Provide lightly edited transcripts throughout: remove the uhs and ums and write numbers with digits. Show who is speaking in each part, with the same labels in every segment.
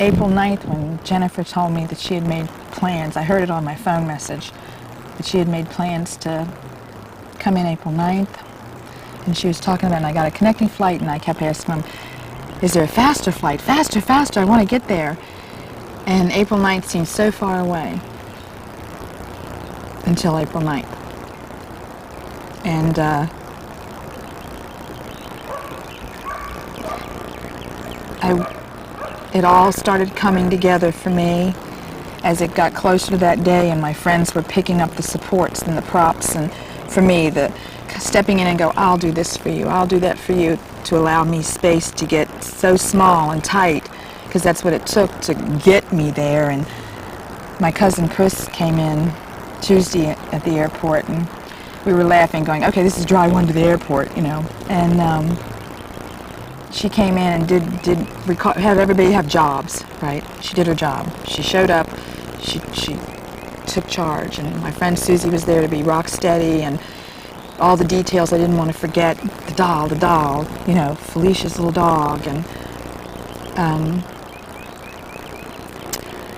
Speaker 1: April 9th, when Jennifer told me that she had made plans, I heard it on my phone message, that she had made plans to come in April 9th, and she was talking about, and I got a connecting flight, and I kept asking them, is there a faster flight? Faster, faster, I want to get there. And April 9th seemed so far away until April 9th. And it all started coming together for me as it got closer to that day, and my friends were picking up the supports and the props, and for me, the stepping in and go, I'll do this for you, I'll do that for you, to allow me space to get so small and tight, because that's what it took to get me there. And my cousin Chris came in Tuesday at the airport, and we were laughing, going, okay, this is dry one to the airport, you know. And she came in and had everybody have jobs, right? She did her job. She showed up, she took charge, and my friend Susie was there to be rock steady, and all the details I didn't want to forget, the doll, you know, Felicia's little dog. And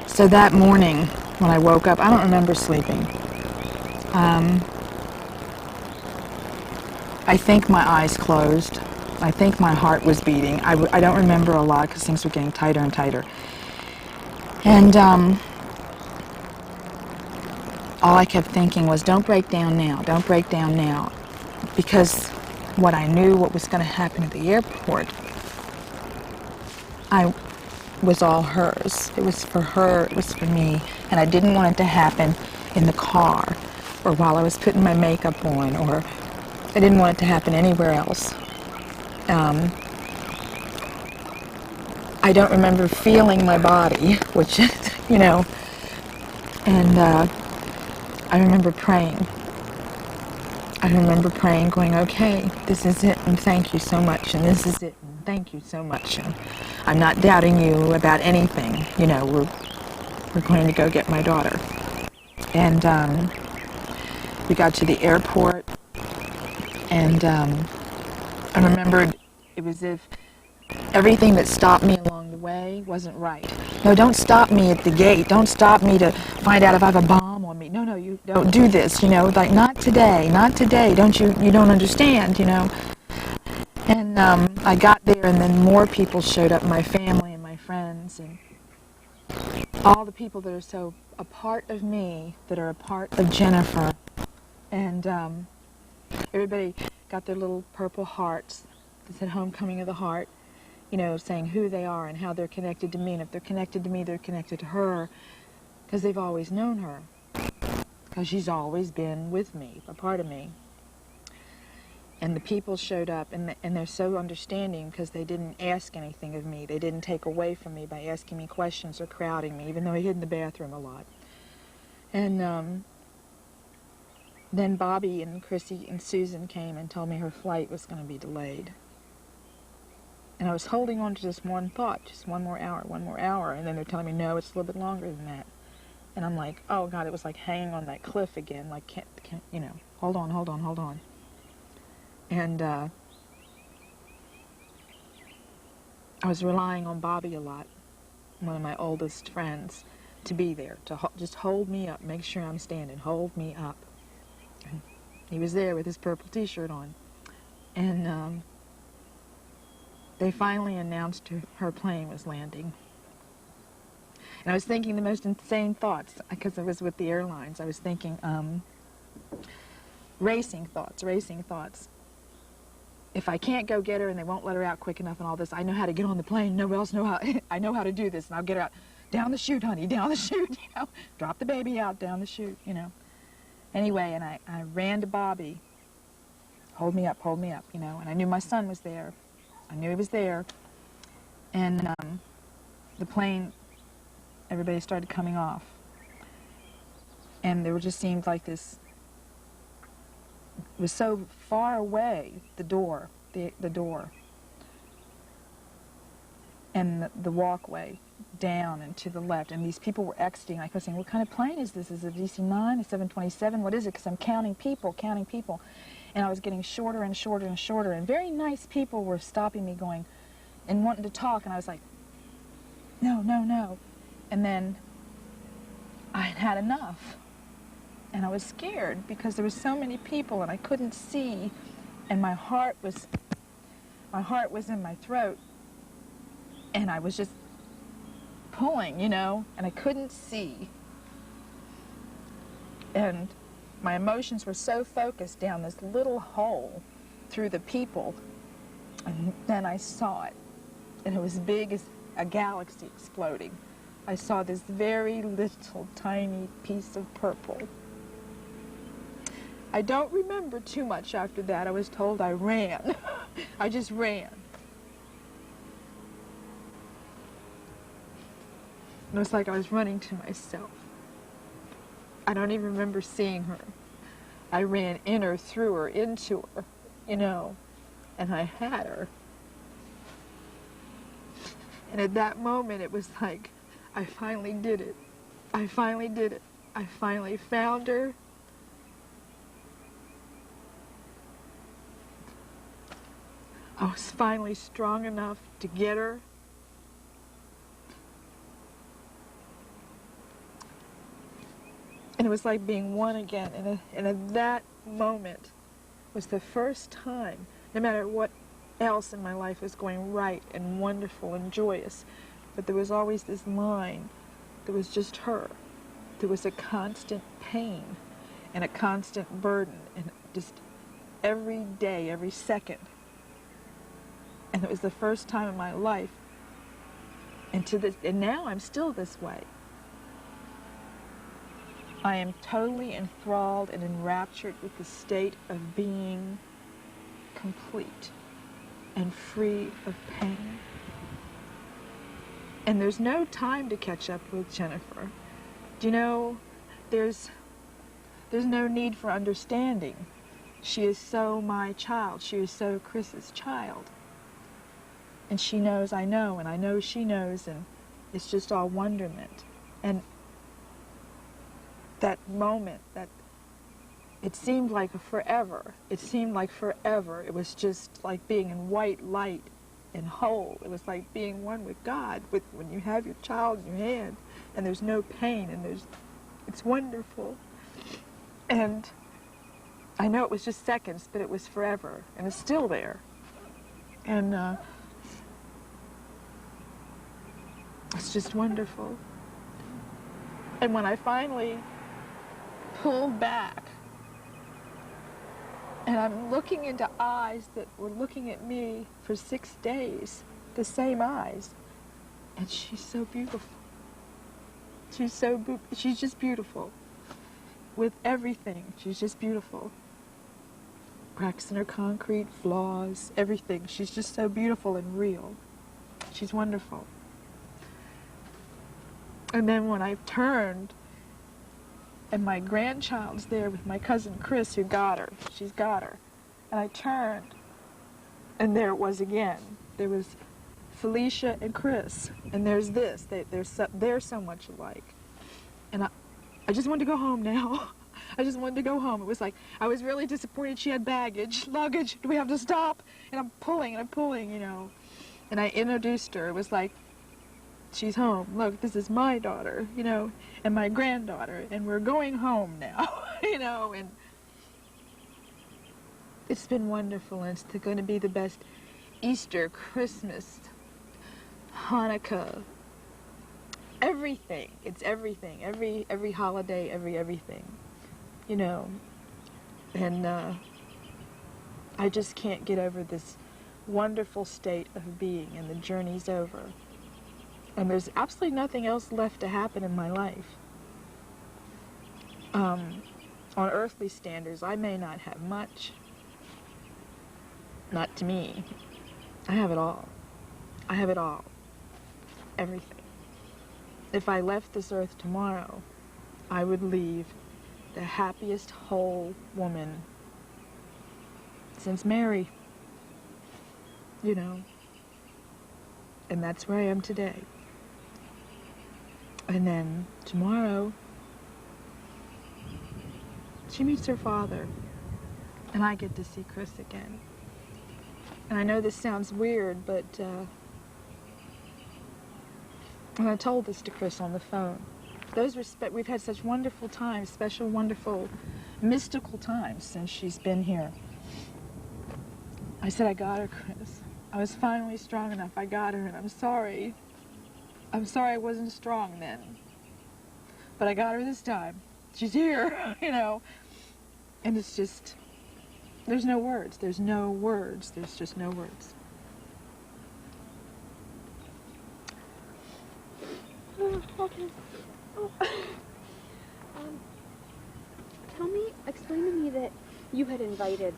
Speaker 1: so that morning when I woke up, I don't remember sleeping. I think my eyes closed. I think my heart was beating. I don't remember a lot because things were getting tighter and tighter. And all I kept thinking was, don't break down now, don't break down now. Because what I knew, what was going to happen at the airport, was all hers. It was for her, it was for me. And I didn't want it to happen in the car or while I was putting my makeup on, or I didn't want it to happen anywhere else. I don't remember feeling my body, which, you know, and I remember praying. I remember praying, going, okay, this is it, and thank you so much, and this is it, and thank you so much, and I'm not doubting you about anything, you know, we're going to go get my daughter. And we got to the airport, and I remembered it was as if everything that stopped me along the way wasn't right. No, don't stop me at the gate. Don't stop me to find out if I have a bomb on me. No, no, you don't do this, you know, like, not today, not today. Don't you don't understand, you know. And I got there, and then more people showed up, my family and my friends, and all the people that are so a part of me, that are a part of Jennifer. And everybody got their little purple hearts that said Homecoming of the Heart, you know, saying who they are and how they're connected to me. And if they're connected to me, they're connected to her, because they've always known her, because she's always been with me, a part of me. And the people showed up, and they're so understanding, because they didn't ask anything of me. They didn't take away from me by asking me questions or crowding me, even though I hid in the bathroom a lot. And then Bobby and Chrissy and Susan came and told me her flight was going to be delayed. And I was holding on to just one thought, just one more hour, and then they're telling me, no, it's a little bit longer than that. And I'm like, oh God, it was like hanging on that cliff again, like, can't, you know, hold on. And I was relying on Bobby a lot, one of my oldest friends, to be there, to just hold me up, make sure I'm standing, hold me up. And he was there with his purple t-shirt on. And they finally announced her plane was landing. And I was thinking the most insane thoughts, because I was with the airlines. I was thinking racing thoughts. If I can't go get her and they won't let her out quick enough and all this, I know how to get on the plane. Nobody else know how. I know how to do this, and I'll get her out. Down the chute, honey, down the chute, you know. Drop the baby out down the chute, you know. Anyway, and I ran to Bobby. Hold me up, you know. And I knew my son was there. I knew he was there. And the plane, everybody started coming off. And there just seemed like this, it was so far away, the door, and the walkway down and to the left, and these people were exiting. I was saying, what kind of plane is this? Is it a DC-9, a 727? What is it? Because I'm counting people. And I was getting shorter and shorter and shorter, and very nice people were stopping me, going and wanting to talk, and I was like, no, no, no. And then I had had enough. And I was scared because there were so many people and I couldn't see, and my heart was in my throat, and I was just pulling, you know, and I couldn't see. And my emotions were so focused down this little hole through the people, and then I saw it, and it was big as a galaxy exploding. I saw this very little tiny piece of purple. I don't remember too much after that. I was told I ran. I just ran. It was like I was running to myself. I don't even remember seeing her. I ran in her, through her, into her, you know, and I had her. And at that moment, it was like, I finally did it. I finally did it. I finally found her. I was finally strong enough to get her. And it was like being one again. And at that moment was the first time, no matter what else in my life was going right and wonderful and joyous, but there was always this line. There was just her. There was a constant pain and a constant burden, and just every day, every second. And it was the first time in my life, and now I'm still this way. I am totally enthralled and enraptured with the state of being complete and free of pain. And there's no time to catch up with Jennifer. Do you know, there's no need for understanding. She is so my child. She is so Chris's child. And she knows I know, and I know she knows, and it's just all wonderment. And that moment, that it seemed like forever. It seemed like forever. It was just like being in white light and whole. It was like being one with God, when you have your child in your hand, and there's no pain, and it's wonderful. And I know it was just seconds, but it was forever, and it's still there. And it's just wonderful. And when I finally pulled back, and I'm looking into eyes that were looking at me for 6 days, the same eyes, and she's so beautiful. She's just beautiful. With everything, she's just beautiful. Cracks in her concrete, flaws, everything. She's just so beautiful and real. She's wonderful. And then when I turned, and my grandchild's there with my cousin Chris, who got her. She's got her. And I turned, and there it was again. There was Felicia and Chris, and there's this. They're so much alike. And I just wanted to go home now. I just wanted to go home. It was like, I was really disappointed she had luggage. Do we have to stop? And I'm pulling, you know. And I introduced her. It was like, she's home. Look, this is my daughter, you know, and my granddaughter, and we're going home now, you know, and it's been wonderful, and it's going to be the best Easter, Christmas, Hanukkah, everything. It's everything, every holiday, everything, you know, and I just can't get over this wonderful state of being, and the journey's over. And there's absolutely nothing else left to happen in my life. On earthly standards, I may not have much. Not to me. I have it all. I have it all. Everything. If I left this earth tomorrow, I would leave the happiest whole woman since Mary. You know. And that's where I am today. And then tomorrow, she meets her father, and I get to see Chris again. And I know this sounds weird, but And I told this to Chris on the phone. We've had such wonderful times, special, wonderful, mystical times since she's been here. I said, I got her, Chris. I was finally strong enough. I got her, and I'm sorry. I'm sorry I wasn't strong then. But I got her this time. She's here, you know. And it's just, there's no words. There's no words. There's just no words.
Speaker 2: Okay. Oh. Explain to me that you had invited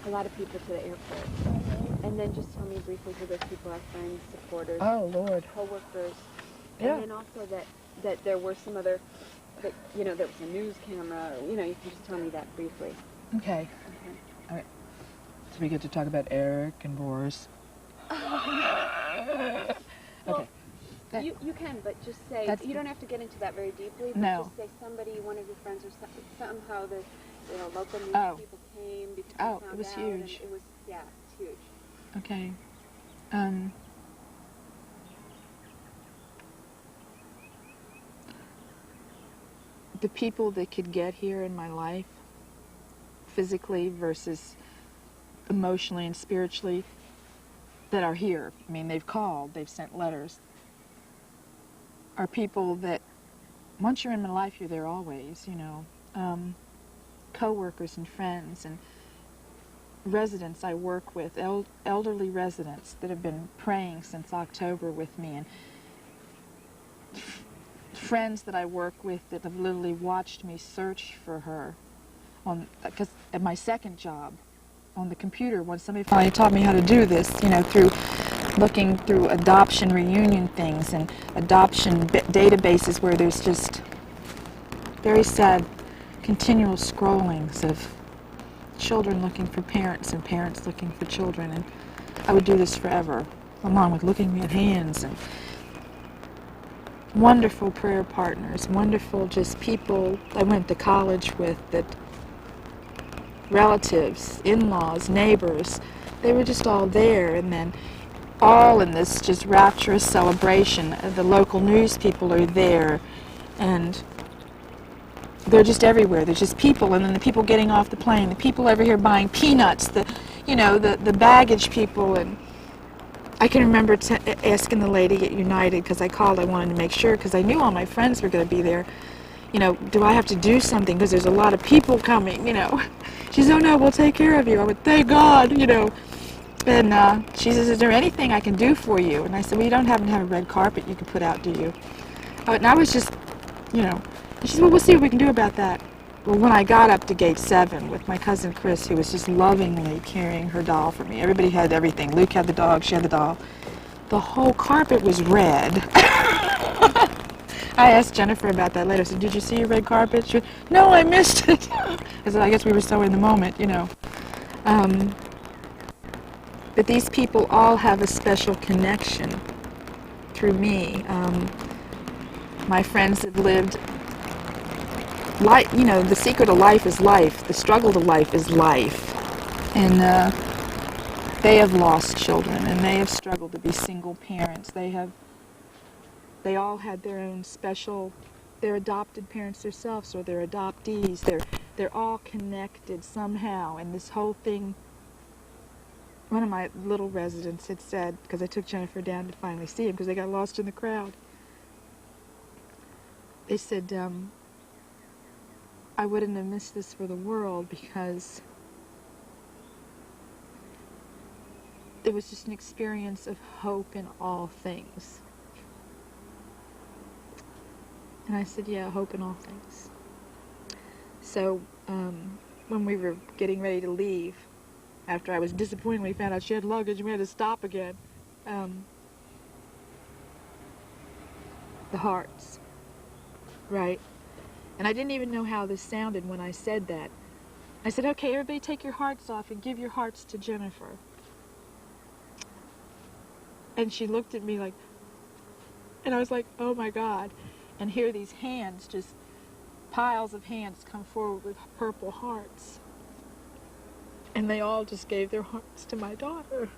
Speaker 2: a lot of people to the airport. And then just tell me briefly who those people are: friends, supporters,
Speaker 1: Lord.
Speaker 2: co-workers.
Speaker 1: Yeah.
Speaker 2: And then also that there were some other, that, you know, there was a news camera, or, you know, you can just tell me that briefly.
Speaker 1: Okay. All right. So we get to talk about Eric and Boris.
Speaker 2: Well, you can, but just say, you don't have to get into that very deeply, but just say somebody, one of your friends, or somehow the local news people came because they found
Speaker 1: it was
Speaker 2: out,
Speaker 1: huge.
Speaker 2: It was, yeah, it's huge.
Speaker 1: Okay. The people that could get here in my life, physically versus emotionally and spiritually, that are here, I mean, they've called, they've sent letters, are people that, once you're in my life, you're there always, you know. Co-workers and friends and residents I work with, elderly residents that have been praying since October with me, and friends that I work with that have literally watched me search for her because at my second job on the computer, when somebody finally taught me how to do this, you know, through looking through adoption reunion things and adoption databases where there's just very sad continual scrollings of children looking for parents and parents looking for children, and I would do this forever, along with looking at hands and wonderful prayer partners, wonderful just people I went to college with, that relatives, in-laws, neighbors, they were just all there, and then all in this just rapturous celebration. The local news people are there, and they're just everywhere. There's just people, and then the people getting off the plane, the people over here buying peanuts, the baggage people. And I can remember asking the lady at United, because I called, I wanted to make sure, because I knew all my friends were going to be there, you know, do I have to do something, because there's a lot of people coming, you know. She said, oh no, we'll take care of you. I went, thank God, you know. And she says, is there anything I can do for you? And I said, well, you don't happen to have a red carpet you can put out, do you? And I was just, you know, and she said, well, we'll see what we can do about that. Well, when I got up to gate 7 with my cousin Chris, who was just lovingly carrying her doll for me. Everybody had everything. Luke had the dog, she had the doll. The whole carpet was red. I asked Jennifer about that later. I said, did you see your red carpet? She went, no, I missed it. I said, I guess we were so in the moment, you know. But these people all have a special connection through me. My friends have lived life, you know, the secret of life is life. The struggle to life is life. And they have lost children, and they have struggled to be single parents. They all had their own special, they're adopted parents themselves, or they're adoptees. They're all connected somehow, and this whole thing. One of my little residents had said, because I took Jennifer down to finally see him because they got lost in the crowd. They said, I wouldn't have missed this for the world, because it was just an experience of hope in all things. And I said, yeah, hope in all things. So when we were getting ready to leave, after I was disappointed when we found out she had luggage and we had to stop again, the hearts, right? And I didn't even know how this sounded when I said that. I said, okay, everybody take your hearts off and give your hearts to Jennifer. And she looked at me like, and I was like, oh my God. And here these hands, just piles of hands come forward with purple hearts. And they all just gave their hearts to my daughter.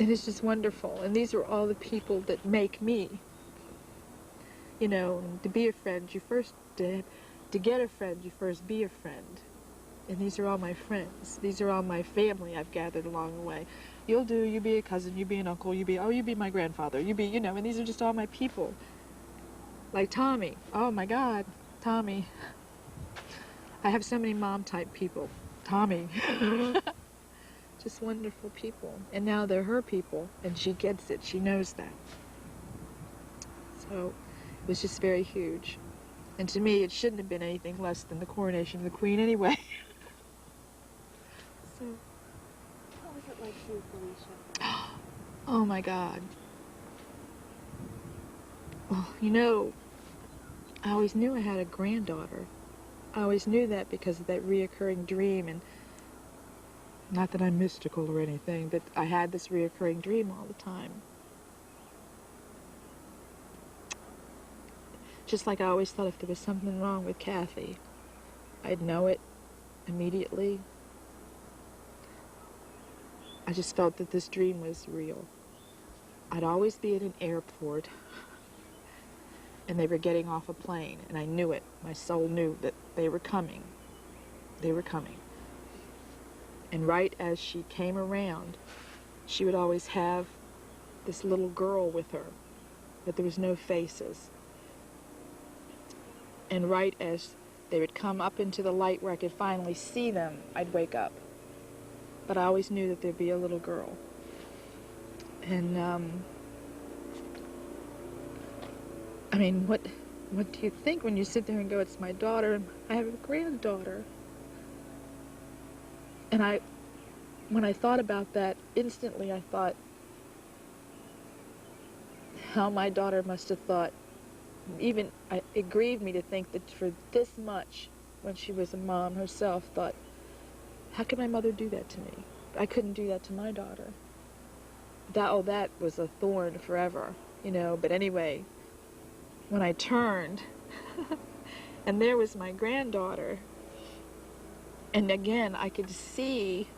Speaker 1: And it's just wonderful. And these are all the people that make me. You know, to be a friend, you first, to get a friend, you first be a friend. And these are all my friends. These are all my family I've gathered along the way. You'll do, you be a cousin, you be an uncle, you be my grandfather, you be, you know, and these are just all my people. Like Tommy. Oh my God, Tommy. I have so many mom-type people. Tommy. Just wonderful people. And now they're her people, and she gets it. She knows that. So it was just very huge. And to me, it shouldn't have been anything less than the coronation of the Queen anyway. So.
Speaker 2: What was it like seeing Felicia?
Speaker 1: Oh my God. Well, you know, I always knew I had a granddaughter. I always knew that because of that reoccurring dream, and not that I'm mystical or anything, but I had this reoccurring dream all the time. Just like I always thought if there was something wrong with Kathy, I'd know it immediately. I just felt that this dream was real. I'd always be at an airport, and they were getting off a plane, and I knew it. My soul knew that they were coming. They were coming. And right as she came around, she would always have this little girl with her, but there was no faces. And right as they would come up into the light where I could finally see them, I'd wake up. But I always knew that there'd be a little girl. And, I mean, what do you think when you sit there and go, it's my daughter, and I have a granddaughter? And when I thought about that, instantly I thought how my daughter must have thought. Even, it grieved me to think that for this much, when she was a mom herself, thought, how could my mother do that to me? I couldn't do that to my daughter. That was a thorn forever, you know. But anyway, when I turned, and there was my granddaughter, and again, I could see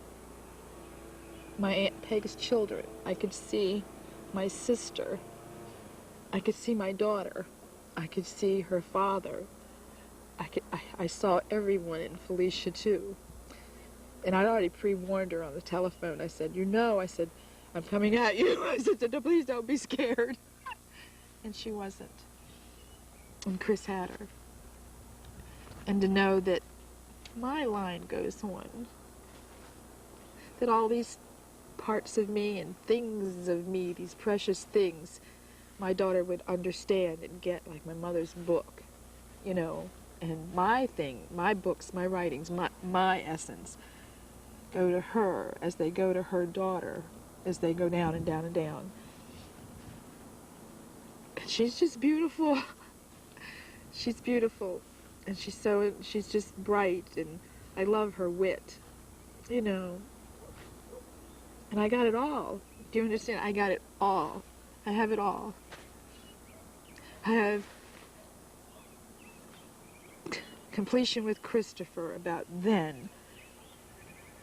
Speaker 1: my Aunt Peg's children. I could see my sister. I could see my daughter. I could see her father. I saw everyone in Felicia too. And I'd already pre-warned her on the telephone. I said, you know, I said, I'm coming at you. I said, please don't be scared. And she wasn't. And Chris had her. And to know that my line goes on. That all these parts of me and things of me, these precious things, my daughter would understand and get, like my mother's book, you know, and my thing, my books, my writings, my essence, go to her as they go to her daughter, as they go down and down and down. And she's just beautiful. She's beautiful, and she's just bright, and I love her wit, you know. And I got it all. Do you understand? I got it all. I have it all. I have completion with Christopher about then,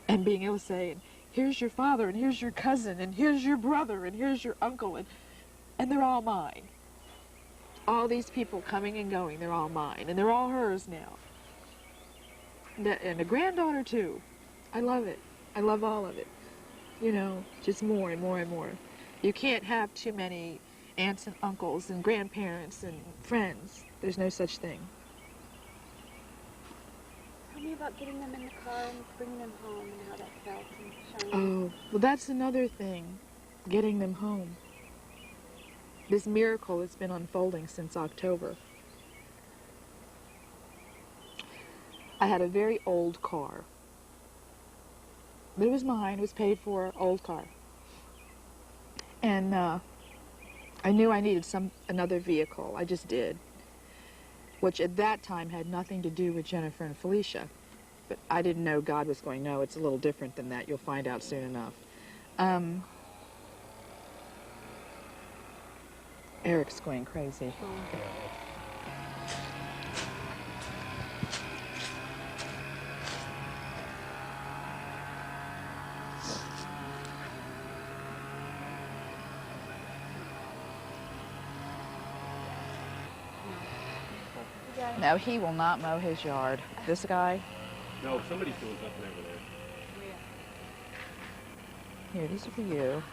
Speaker 1: and being able to say, here's your father, and here's your cousin, and here's your brother, and here's your uncle, and they're all mine. All these people coming and going, they're all mine, and they're all hers now. And a granddaughter too. I love it. I love all of it. You know, just more and more and more. You can't have too many aunts and uncles and grandparents and friends. There's no such thing.
Speaker 2: Tell me about getting them in the car and bringing them home and how that felt and showing.
Speaker 1: Oh, well, that's another thing, getting them home. This miracle has been unfolding since October. I had a very old car. But it was mine, it was paid for, old car. And I knew I needed another vehicle, I just did. Which at that time had nothing to do with Jennifer and Felicia. But I didn't know God was going, no, it's a little different than that, you'll find out soon enough. Eric's going crazy.
Speaker 2: guy?
Speaker 1: No, he will not mow his yard. This guy?
Speaker 3: No, somebody's doing something over there.
Speaker 1: Here, these are for you.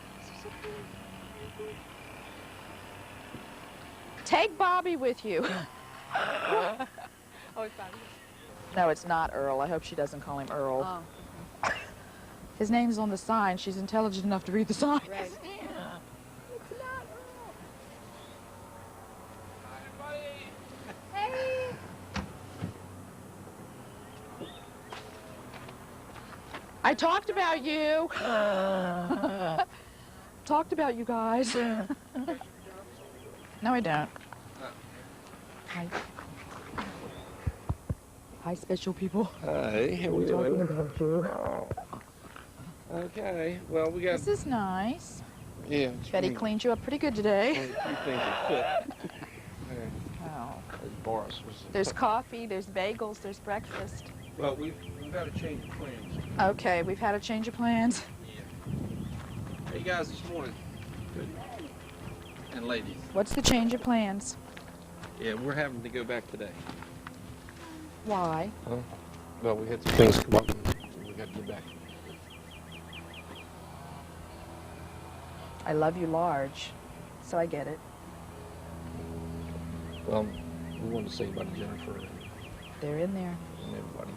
Speaker 1: Take Bobby with you.
Speaker 2: Oh, it's Bobby.
Speaker 1: No, it's not Earl. I hope she doesn't call him Earl.
Speaker 2: Oh.
Speaker 1: His name's on the sign. She's intelligent enough to read the sign.
Speaker 2: Right.
Speaker 1: It's not Earl.
Speaker 3: Hi, everybody.
Speaker 2: Hey!
Speaker 1: I talked about you. Talked about you guys. No, I don't. Hi. Hi, special people.
Speaker 3: Hi, how we
Speaker 1: Talking
Speaker 3: doing?
Speaker 1: about you.
Speaker 3: Okay, well, we got...
Speaker 1: This is nice.
Speaker 3: Yeah.
Speaker 1: Betty cleaned you up pretty good today.
Speaker 3: A few things that fit.
Speaker 1: Oh.
Speaker 3: As Boris was...
Speaker 1: There's coffee, there's bagels, there's breakfast.
Speaker 3: Well, we've got to change of plans.
Speaker 1: Okay, we've had a change of plans.
Speaker 3: Yeah. Hey, guys, this morning. Good. And ladies.
Speaker 1: What's the change of plans?
Speaker 3: Yeah, we're having to go back today.
Speaker 1: Why?
Speaker 3: Huh? Well, we had some things come up and we got to go back.
Speaker 1: I love you large, so I get it.
Speaker 3: Well, we wanted to say about Jennifer
Speaker 1: They're in there.
Speaker 3: and everybody.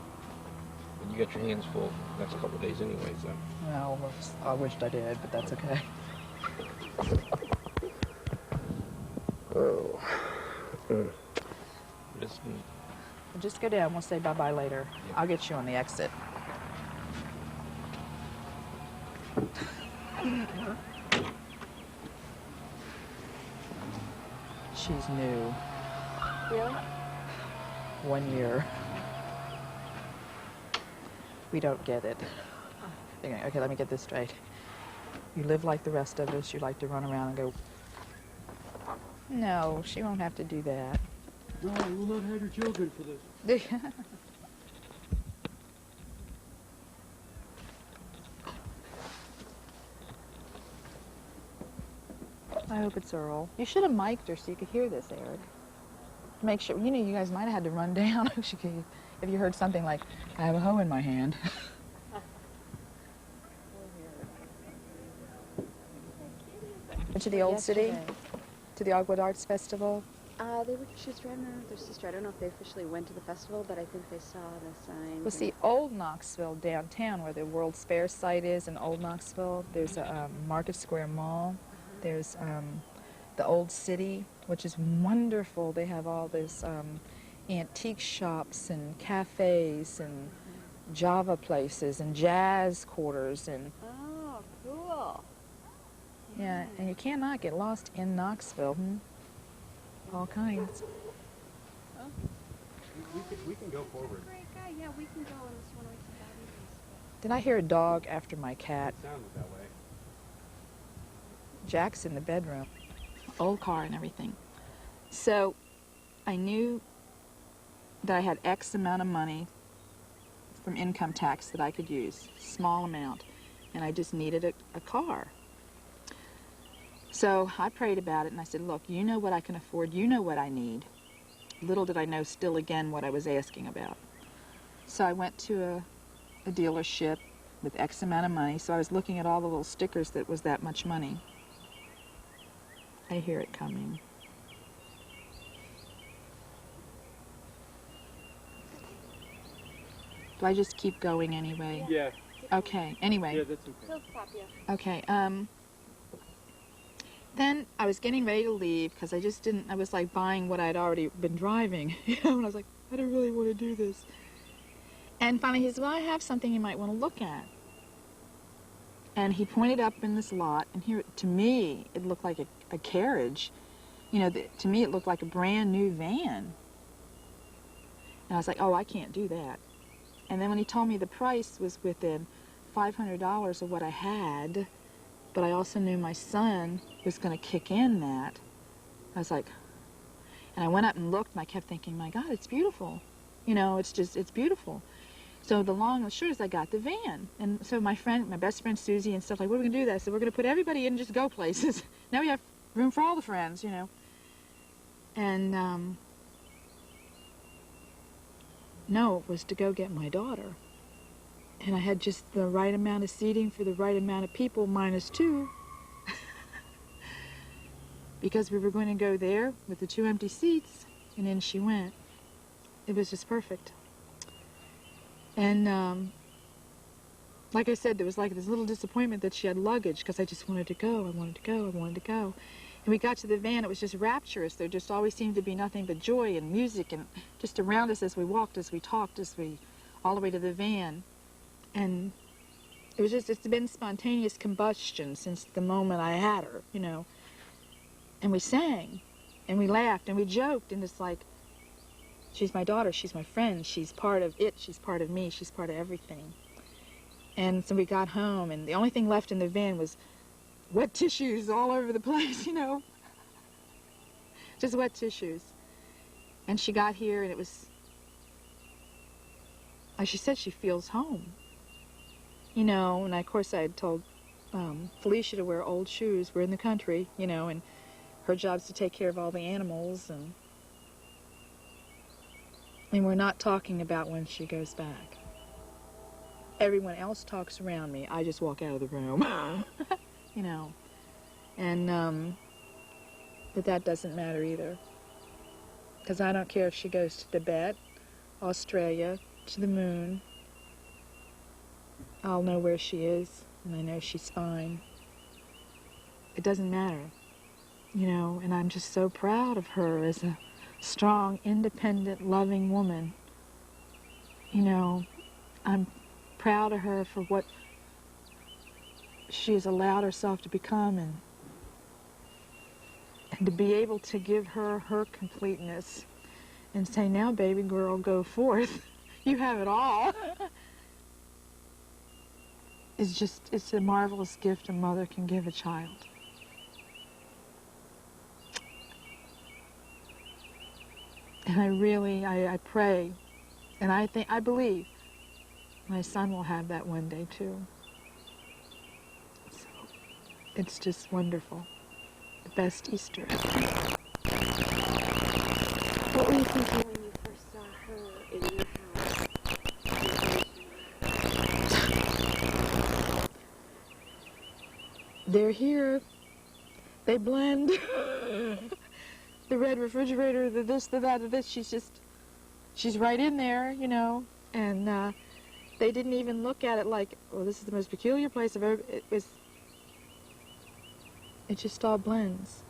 Speaker 3: But you got your hands full the next couple of days anyway, so...
Speaker 1: Well, I wished I did, but that's okay.
Speaker 3: Oh. Listen.
Speaker 1: We'll just go down. We'll say bye-bye later.
Speaker 3: Yeah.
Speaker 1: I'll get you on the exit. She's new.
Speaker 2: Really?
Speaker 1: 1 year. We don't get it. Okay, let me get this straight. You live like the rest of us. You like to run around and go... No, she won't have to do that.
Speaker 4: No, you will not have your children for this.
Speaker 1: I hope it's Earl. You should have mic'd her so you could hear this, Eric. Make sure, you know, you guys might have had to run down if you heard something like, I have a hoe in my hand. Went to the old city? To the Agua Arts Festival?
Speaker 2: She was driving around with her sister. I don't know if they officially went to the festival, but I think they saw the sign.
Speaker 1: Well, see, Old Knoxville downtown, where the World's Fair site is in Old Knoxville, there's a Market Square Mall. There's the Old City, which is wonderful. They have all this antique shops and cafes and Java places and jazz quarters and...
Speaker 2: Oh, cool.
Speaker 1: Yeah, and you cannot get lost in Knoxville. All kinds.
Speaker 2: Oh.
Speaker 4: We can go forward.
Speaker 2: Great guy. Yeah, we can go unless you want to wait till Bobby.
Speaker 1: Did I hear a dog after my cat?
Speaker 4: It sounded that way.
Speaker 1: Jack's in the bedroom. Old car and everything. So I knew that I had X amount of money from income tax that I could use, small amount, and I just needed a car. So I prayed about it and I said, look, you know what I can afford, you know what I need. Little did I know still again what I was asking about. So I went to a dealership with X amount of money, so I was looking at all the little stickers that was that much money. I hear it coming. Do I just keep going anyway?
Speaker 4: Yeah.
Speaker 1: Okay, anyway.
Speaker 4: Yeah, that's okay.
Speaker 2: He'll stop you.
Speaker 1: Okay, then I was getting ready to leave because I was like buying what I'd already been driving, you know, and I was like, I don't really want to do this. And finally he said, well, I have something you might want to look at. And he pointed up in this lot, and here, to me, it looked like a carriage. You know, to me, it looked like a brand new van. And I was like, oh, I can't do that. And then when he told me the price was within $500 of what I had, but I also knew my son was going to kick in that, I was like, and I went up and looked, and I kept thinking, my God, it's beautiful. You know, it's beautiful. So the long and short is I got the van. And so my best friend Susie and stuff, like, what are we going to do with that? I said, we're going to put everybody in and just go places. Now we have room for all the friends, you know. And No, it was to go get my daughter. And I had just the right amount of seating for the right amount of people, -2. Because we were going to go there with the 2 empty seats, and in she went. It was just perfect. And like I said, there was like this little disappointment that she had luggage, because I just wanted to go, I wanted to go, I wanted to go. And we got to the van, it was just rapturous. There just always seemed to be nothing but joy and music and just around us as we walked, as we talked, all the way to the van. And it was just, it's been spontaneous combustion since the moment I had her, you know. And we sang, and we laughed, and we joked, and it's like, she's my daughter, she's my friend, she's part of it, she's part of me, she's part of everything. And so we got home, and the only thing left in the van was wet tissues all over the place, you know. Just wet tissues. And she got here, and it was, like she said, she feels home. You know, and of course I had told Felicia to wear old shoes. We're in the country, you know, and her job's to take care of all the animals, and we're not talking about when she goes back. Everyone else talks around me. I just walk out of the room, you know. And, but that doesn't matter either. Because I don't care if she goes to Tibet, Australia, to the moon. I'll know where she is, and I know she's fine. It doesn't matter, you know, and I'm just so proud of her as a strong, independent, loving woman. You know, I'm proud of her for what she has allowed herself to become, and to be able to give her her completeness and say, now baby girl, go forth. You have it all. It's a marvelous gift a mother can give a child. And I pray, and I believe my son will have that one day too. So, it's just wonderful. The best Easter.
Speaker 2: What were you thinking when you first saw her in your house?
Speaker 1: They're here. They blend. The red refrigerator, the this, the that, the this. She's right in there, you know. And they didn't even look at it like, oh, this is the most peculiar place I've ever. It just all blends.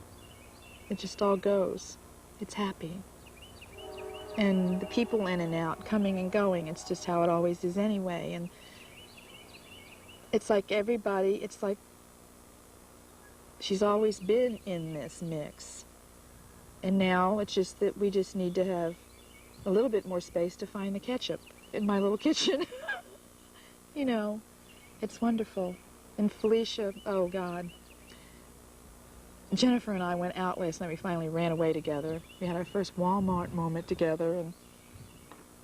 Speaker 1: It just all goes. It's happy. And the people in and out, coming and going, it's just how it always is anyway. And it's like everybody, it's like she's always been in this mix. And now it's just that we just need to have a little bit more space to find the ketchup in my little kitchen. You know, it's wonderful. And Felicia, oh God. Jennifer and I went out last night. We finally ran away together. We had our first Walmart moment together, and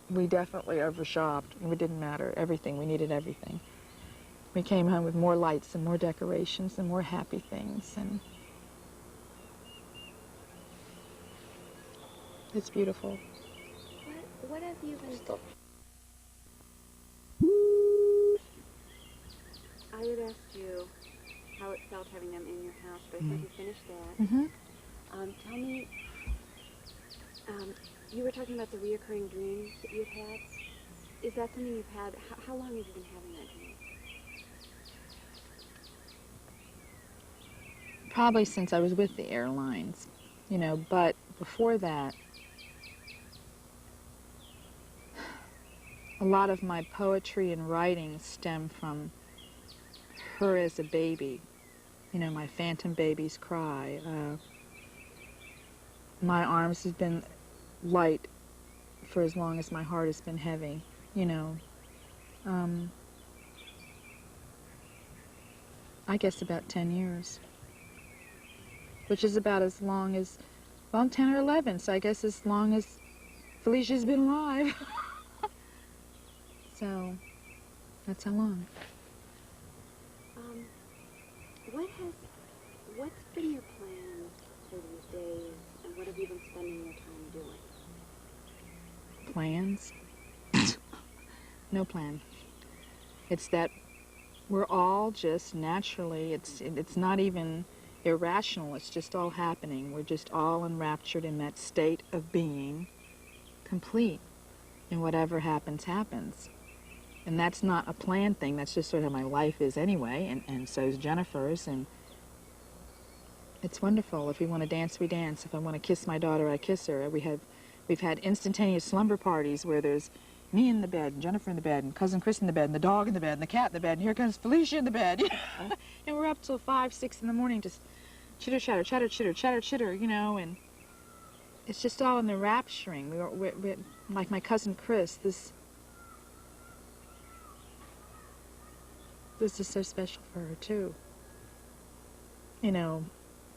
Speaker 1: we definitely overshopped. And it didn't matter. Everything. We needed everything. We came home with more lights and more decorations and more happy things, and it's beautiful.
Speaker 2: What have you been...
Speaker 3: Stop.
Speaker 2: I had asked you how it felt having them in your house, but I think you finished that.
Speaker 1: Mm-hmm.
Speaker 2: Tell me, you were talking about the reoccurring dreams that you've had. Is that something you've had? How long have you been having that dream?
Speaker 1: Probably since I was with the airlines, you know, but before that, a lot of my poetry and writing stem from her as a baby. You know, my phantom baby's cry. My arms have been light for as long as my heart has been heavy, you know. I guess about 10 years. Which is about as long as, well, I'm 10 or 11, so I guess as long as Felicia's been alive. So, that's how long.
Speaker 2: What's been your plan for these days, and what have you been spending your time doing?
Speaker 1: Plans? No plan. It's that we're all just naturally, it's not even irrational, it's just all happening. We're just all enraptured in that state of being complete. And whatever happens, happens. And that's not a planned thing, that's just sort of how my life is anyway, and so is Jennifer's, and it's wonderful. If we want to dance, we dance. If I want to kiss my daughter, I kiss her. We've had instantaneous slumber parties where there's me in the bed, and Jennifer in the bed, and cousin Chris in the bed, and the dog in the bed, and the cat in the bed, and here comes Felicia in the bed. And we're up till 5, 6 in the morning, just chitter, chatter, chatter, chitter, chatter, chitter, and it's just all in the rapturing. We're like my cousin Chris, this is so special for her too.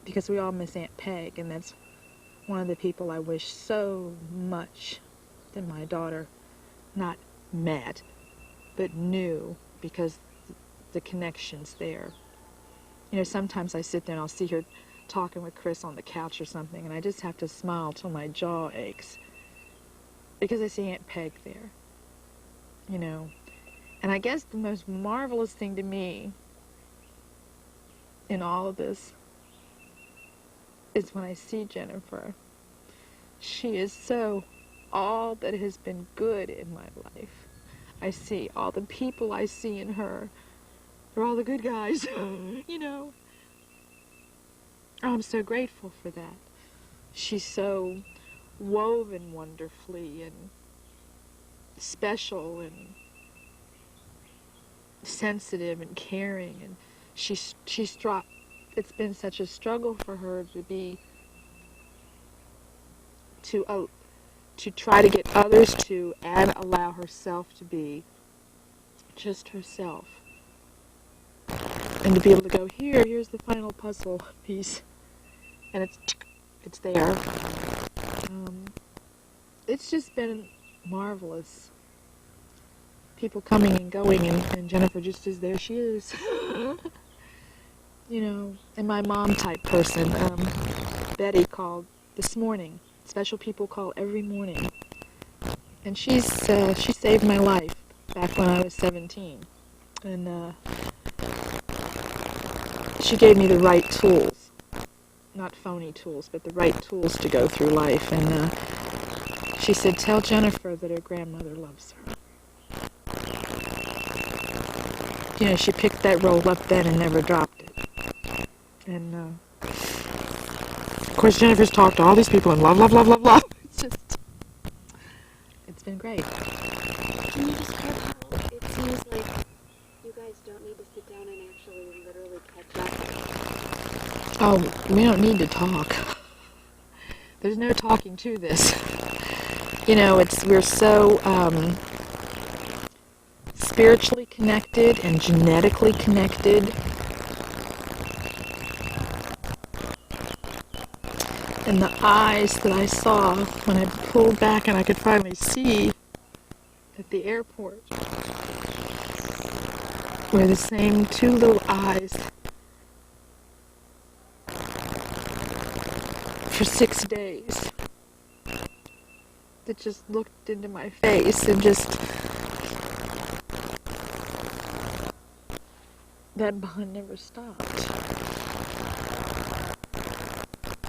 Speaker 1: Because we all miss Aunt Peg, and that's one of the people I wish so much that my daughter not met, but knew, because the connection's there. Sometimes I sit there and I'll see her talking with Chris on the couch or something, and I just have to smile till my jaw aches, because I see Aunt Peg there, And I guess the most marvelous thing to me in all of this is when I see Jennifer. She is so all that has been good in my life. I see all the people I see in her. They're all the good guys, I'm so grateful for that. She's so woven wonderfully and special and sensitive and caring, and she's it's been such a struggle for her to try to get others to and allow herself to be just herself, and to be able to go, here's the final puzzle piece, and it's there. It's just been marvelous. People coming and going, and Jennifer just is there. She is. And my mom type person, Betty, called this morning. Special people call every morning. And she saved my life back when I was 17. And she gave me the right tools. Not phony tools, but the right tools to go through life. And she said, tell Jennifer that her grandmother loves her. She picked that roll up then and never dropped it. And, of course, Jennifer's talked to all these people and love, love, love, love, love. It's been great.
Speaker 2: Can you describe how it seems like you guys don't need to sit down and actually literally catch up?
Speaker 1: Oh, we don't need to talk. There's no talking to this. We're so spiritually connected and genetically connected. And the eyes that I saw when I pulled back and I could finally see at the airport were the same two little eyes for 6 days that just looked into my face, and just that bond never stopped.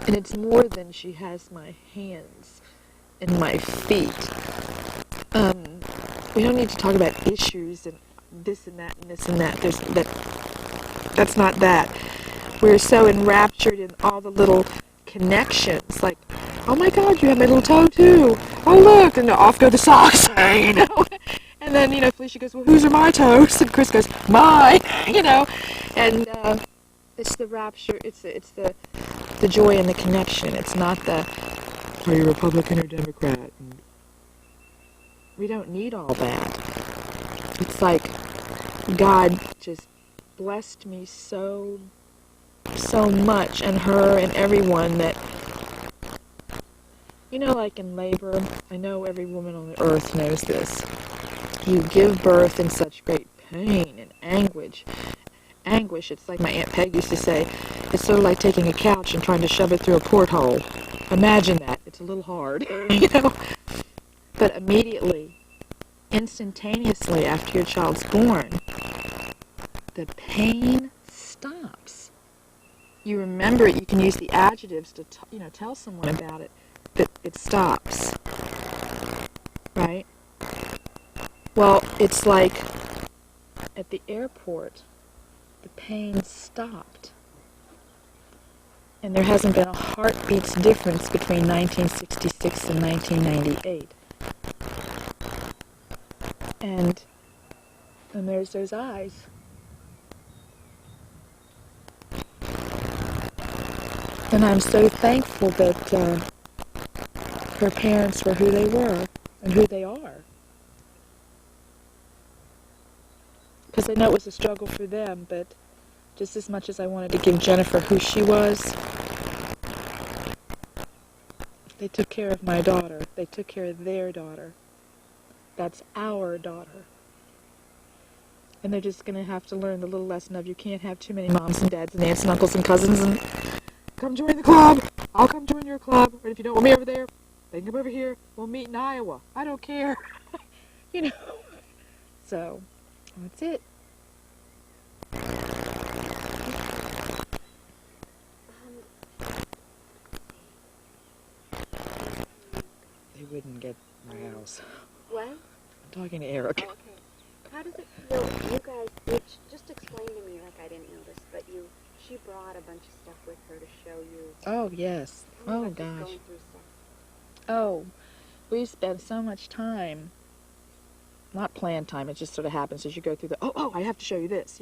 Speaker 1: And it's more than she has my hands and my feet. We don't need to talk about issues and this and that and this and that. That's not that. We're so enraptured in all the little connections. Like, oh my God, you have my little toe too. Oh look, and off go the socks. And then Felicia goes, well, whose are my toes? And Chris goes, mine. And it's the rapture. It's the joy and the connection. It's not the, are you Republican or Democrat? And we don't need all that. It's like God just blessed me so much, and her and everyone, that, like in labor, I know every woman on the earth knows this. You give birth in such great pain and anguish. It's like my Aunt Peg used to say, it's sort of like taking a couch and trying to shove it through a porthole. Imagine that. It's a little hard, But immediately, instantaneously after your child's born, the pain stops. You remember it. You can use the adjectives to tell someone about it, but it stops. Right? Well, it's like at the airport, the pain stopped. And there hasn't been a heartbeat's difference between 1966 and 1998. And there's those eyes. And I'm so thankful that her parents were who they were and who they are. Because I know it was a struggle for them, but just as much as I wanted to give Jennifer who she was, they took care of my daughter. They took care of their daughter. That's our daughter. And they're just going to have to learn the little lesson of you can't have too many moms and dads and aunts and uncles and cousins and come join the club. I'll come join your club. And if you don't want me over there, they can come over here. We'll meet in Iowa. I don't care. So, that's it. They wouldn't get my house.
Speaker 2: What?
Speaker 1: I'm talking to Eric.
Speaker 2: Oh, okay. How does it feel, you guys, just explain to me, like I didn't know this, but she brought a bunch of stuff with her to show you.
Speaker 1: Oh, yes.
Speaker 2: Tell me
Speaker 1: Oh,
Speaker 2: about just
Speaker 1: gosh.
Speaker 2: going through stuff.
Speaker 1: Oh, we spent so much time, not planned time, it just sort of happens as you go through I have to show you this,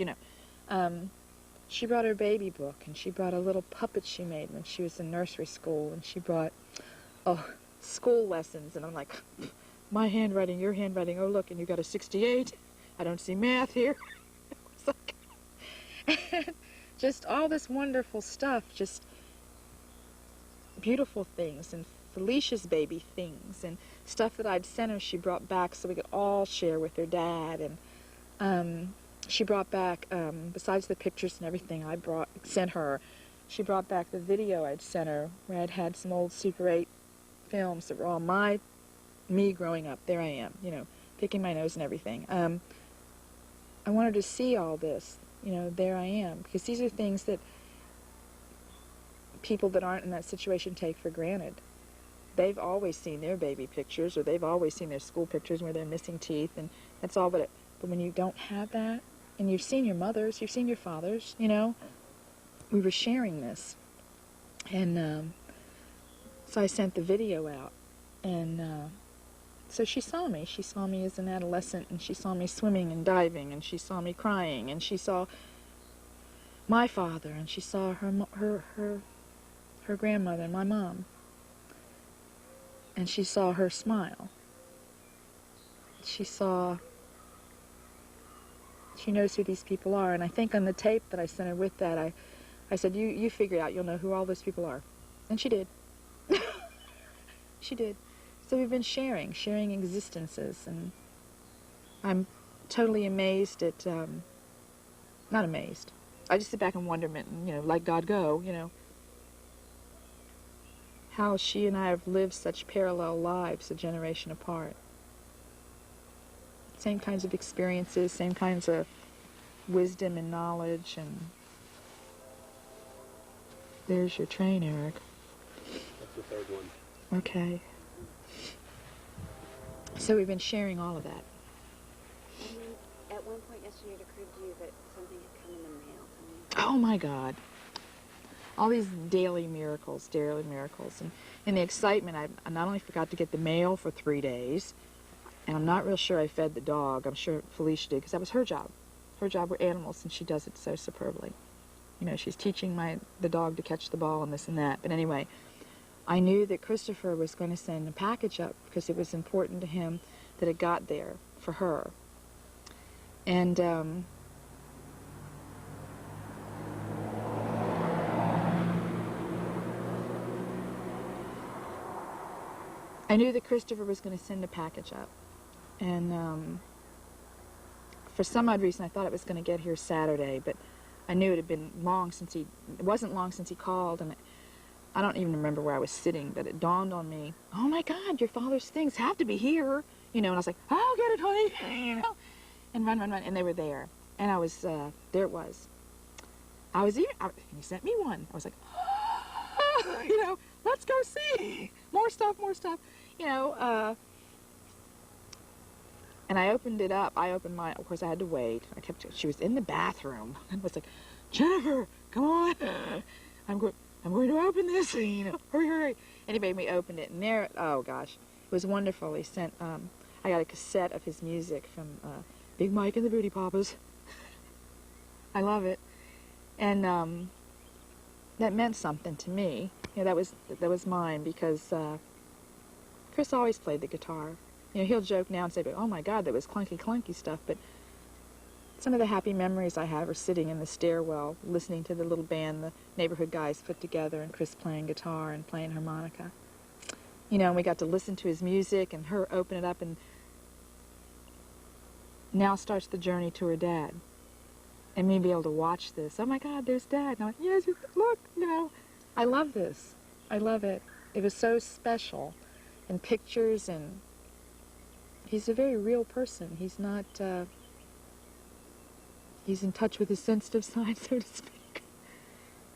Speaker 1: She brought her baby book, and she brought a little puppet she made when she was in nursery school, and she brought, school lessons, and I'm like, my handwriting, your handwriting, oh look, and you got a 68, I don't see math here. It's like, just all this wonderful stuff, just beautiful things, and Felicia's baby things, and stuff that I'd sent her she brought back so we could all share with her dad, and she brought back, besides the pictures and everything sent her, she brought back the video I'd sent her, where I'd had some old Super 8 films that were all me growing up. There I am, picking my nose and everything. I wanted to see all this, there I am, because these are things that people that aren't in that situation take for granted. They've always seen their baby pictures, or they've always seen their school pictures where they're missing teeth, and that's all, but when you don't have that, and you've seen your mothers, you've seen your fathers, we were sharing this, and so I sent the video out, and so she saw me as an adolescent, and she saw me swimming and diving, and she saw me crying, and she saw my father, and she saw her grandmother, my mom, and she saw her smile. She knows who these people are, and I think on the tape that I sent her with that, I said, you figure out, you'll know who all those people are. And she did. She did. So we've been sharing existences, and I'm totally amazed at, not amazed, I just sit back in wonderment and, let God go, how she and I have lived such parallel lives a generation apart. Same kinds of experiences, same kinds of wisdom and knowledge, and there's your train, Eric.
Speaker 4: That's the third one.
Speaker 1: Okay. So we've been sharing all of that.
Speaker 2: At one point yesterday it occurred to you that something had come in the mail.
Speaker 1: Oh my God. All these daily miracles. And in the excitement, I not only forgot to get the mail for 3 days, and I'm not real sure I fed the dog. I'm sure Felicia did, because that was her job. Her job were animals, and she does it so superbly. She's teaching the dog to catch the ball and this and that. But anyway, I knew that Christopher was going to send a package up because it was important to him that it got there for her. And I knew that Christopher was going to send a package up. And for some odd reason, I thought it was going to get here Saturday, but I knew it had been long since it wasn't long since he called, and I don't even remember where I was sitting, but it dawned on me, oh my God, your father's things have to be here. you know, and I was like, I'll get it, honey, you know, and run, and they were there. And I was, there it was. He sent me one. I was like, you know, let's go see. More stuff, you know, and I opened it up. I opened mine. Of course, I had to wait. She was in the bathroom. And I was like, Jennifer, come on. I'm going to open this. You know, hurry. Anyway, we opened it. And there, oh gosh, it was wonderful. He sent, I got a cassette of his music from Big Mike and the Booty Papas. I love it. And that meant something to me. You know, that was mine because Chris always played the guitar. You know, he'll joke now and say, oh my God, that was clunky stuff, but some of the happy memories I have are sitting in the stairwell, listening to the little band the neighborhood guys put together, and Chris playing guitar and playing harmonica. You know, and we got to listen to his music and her open it up, and now starts the journey to her dad. And me be able to watch this. Oh my God, there's Dad. And I'm like, yes, look, you know. I love this. I love it. It was so special. And pictures, and he's a very real person. He's not, he's in touch with his sensitive side, so to speak.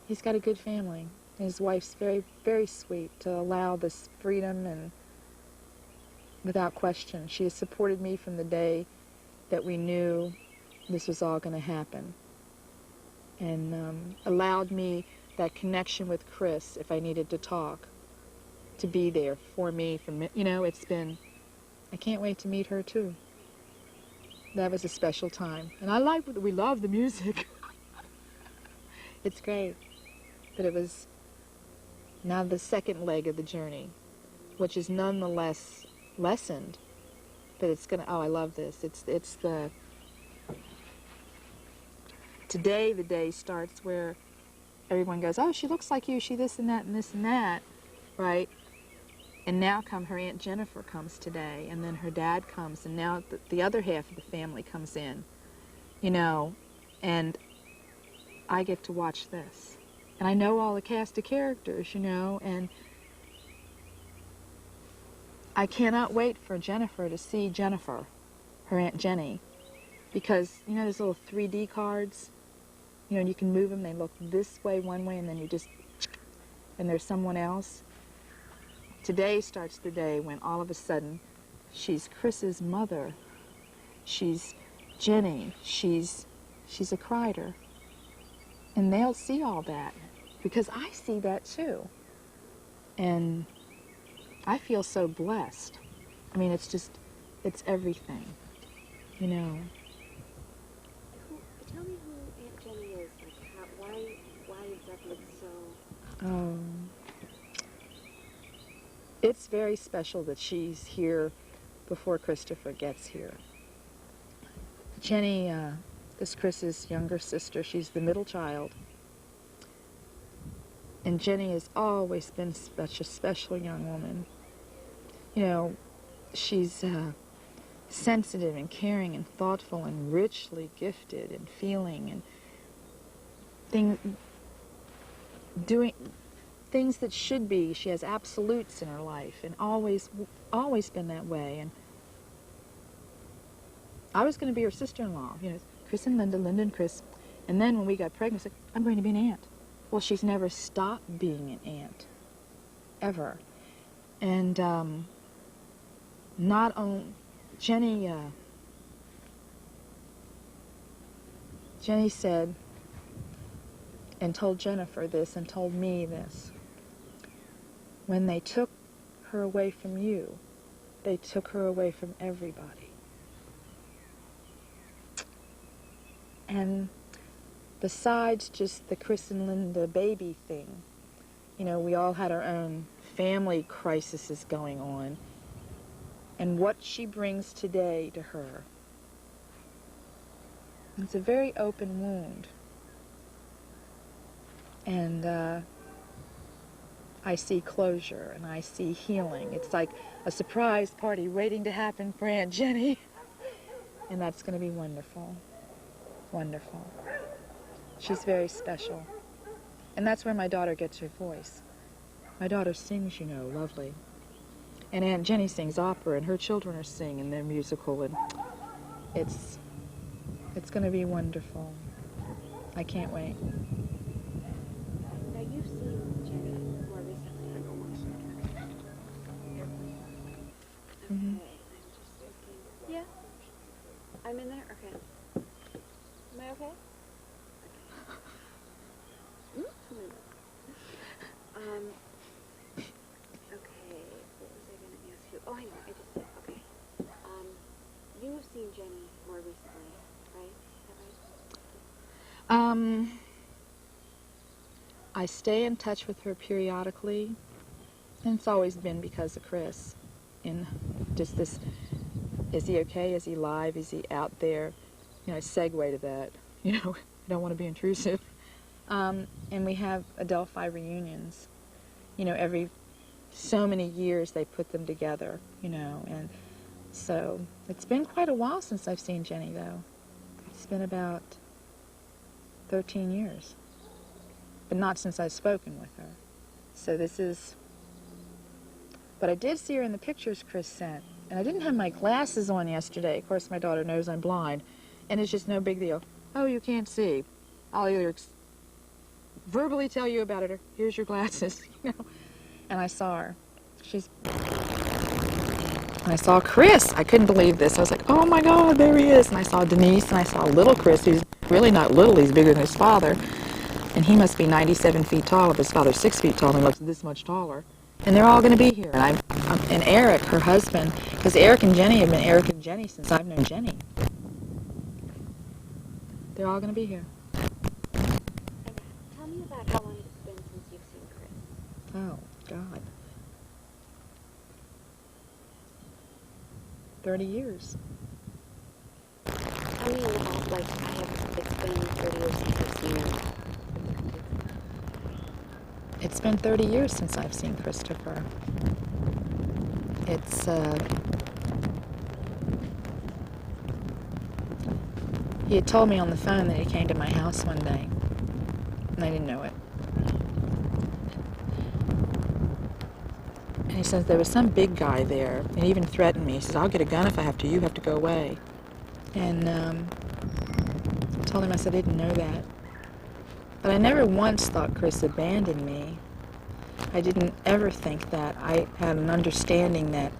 Speaker 1: He's got a good family. And his wife's very, very sweet to allow this freedom, and without question. She has supported me from the day that we knew this was all going to happen, and allowed me that connection with Chris if I needed to talk, to be there for me. You know, it's been, I can't wait to meet her too. That was a special time, and we love the music. It's great, but it was now the second leg of the journey, which is nonetheless lessened, but it's gonna, oh, I love this. It's the, today the day starts where everyone goes, oh, she looks like you, she this and that and this and that, right? And now her Aunt Jennifer comes today, and then her dad comes, and now the other half of the family comes in, you know, and I get to watch this. And I know all the cast of characters, you know, and I cannot wait for Jennifer to see Jennifer, her Aunt Jenny, because, you know, there's little 3D cards. You know, and you can move them, they look this way one way, and then you just, and there's someone else. Today starts the day when all of a sudden she's Chris's mother, she's Jenny, she's a Kreider. And they'll see all that, because I see that too. And I feel so blessed. I mean, it's just, it's everything, you know.
Speaker 2: Tell me who Aunt Jenny is. Like, why is that look so?
Speaker 1: It's very special that she's here before Christopher gets here. Jenny is Chris's younger sister. She's the middle child. And Jenny has always been such a special young woman. You know, she's sensitive and caring and thoughtful and richly gifted and feeling and doing things that should be. She has absolutes in her life, and always been that way. And I was going to be her sister-in-law, you know, Chris and Linda, Linda and Chris. And then when we got pregnant, I said, I'm going to be an aunt. Well, she's never stopped being an aunt, ever. And not only Jenny said and told Jennifer this and told me this. When they took her away from you, they took her away from everybody. And besides just the Chris and Linda baby thing, you know, we all had our own family crises going on. And what she brings today to her, it's a very open wound. And I see closure and I see healing. It's like a surprise party waiting to happen for Aunt Jenny. And that's going to be wonderful. Wonderful. She's very special. And that's where my daughter gets her voice. My daughter sings, you know, lovely. And Aunt Jenny sings opera, and her children are singing their musical, and it's going to be wonderful. I can't wait.
Speaker 2: Now you've seen Jenny more recently.
Speaker 4: Hang on one second.
Speaker 2: Okay, I'm just looking. Yeah, I'm in there. Okay. Am I okay? Okay, what was I going to ask you? Oh, I know, I just said, okay. You have seen Jenny more recently, right? Is that right?
Speaker 1: I stay in touch with her periodically, and it's always been because of Chris. And just this, is he okay? Is he live? Is he out there? You know, I segue to that. You know, I don't want to be intrusive. And we have Adelphi reunions. You know, every so many years they put them together, you know, and so it's been quite a while since I've seen Jenny, though. It's been about 13 years, but not since I've spoken with her. So this is, but I did see her in the pictures Chris sent, and I didn't have my glasses on yesterday. Of course, my daughter knows I'm blind, and it's just no big deal. Oh, you can't see. I'll either verbally tell you about it, or here's your glasses, you know. And I saw her. And I saw Chris. I couldn't believe this. I was like, oh my God, there he is. And I saw Denise, and I saw little Chris, who's really not little. He's bigger than his father. And he must be 97 feet tall. If his father's 6 feet tall, he looks this much taller. And they're all going to be here. And Eric, her husband, because Eric and Jenny have been Eric and Jenny since I've known Jenny. They're all going to be here.
Speaker 2: Tell me about how long it's been since you've seen Chris.
Speaker 1: Oh, God. 30 years.
Speaker 2: I mean, like, it's been 30 years since I've seen him.
Speaker 1: It's been 30 years since I've seen Christopher. It's, he had told me on the phone that he came to my house one day, and I didn't know it. And he says there was some big guy there, and he even threatened me. He says, I'll get a gun if I have to. You have to go away. And I told him, I said, I didn't know that. But I never once thought Chris abandoned me. I didn't ever think that. I had an understanding that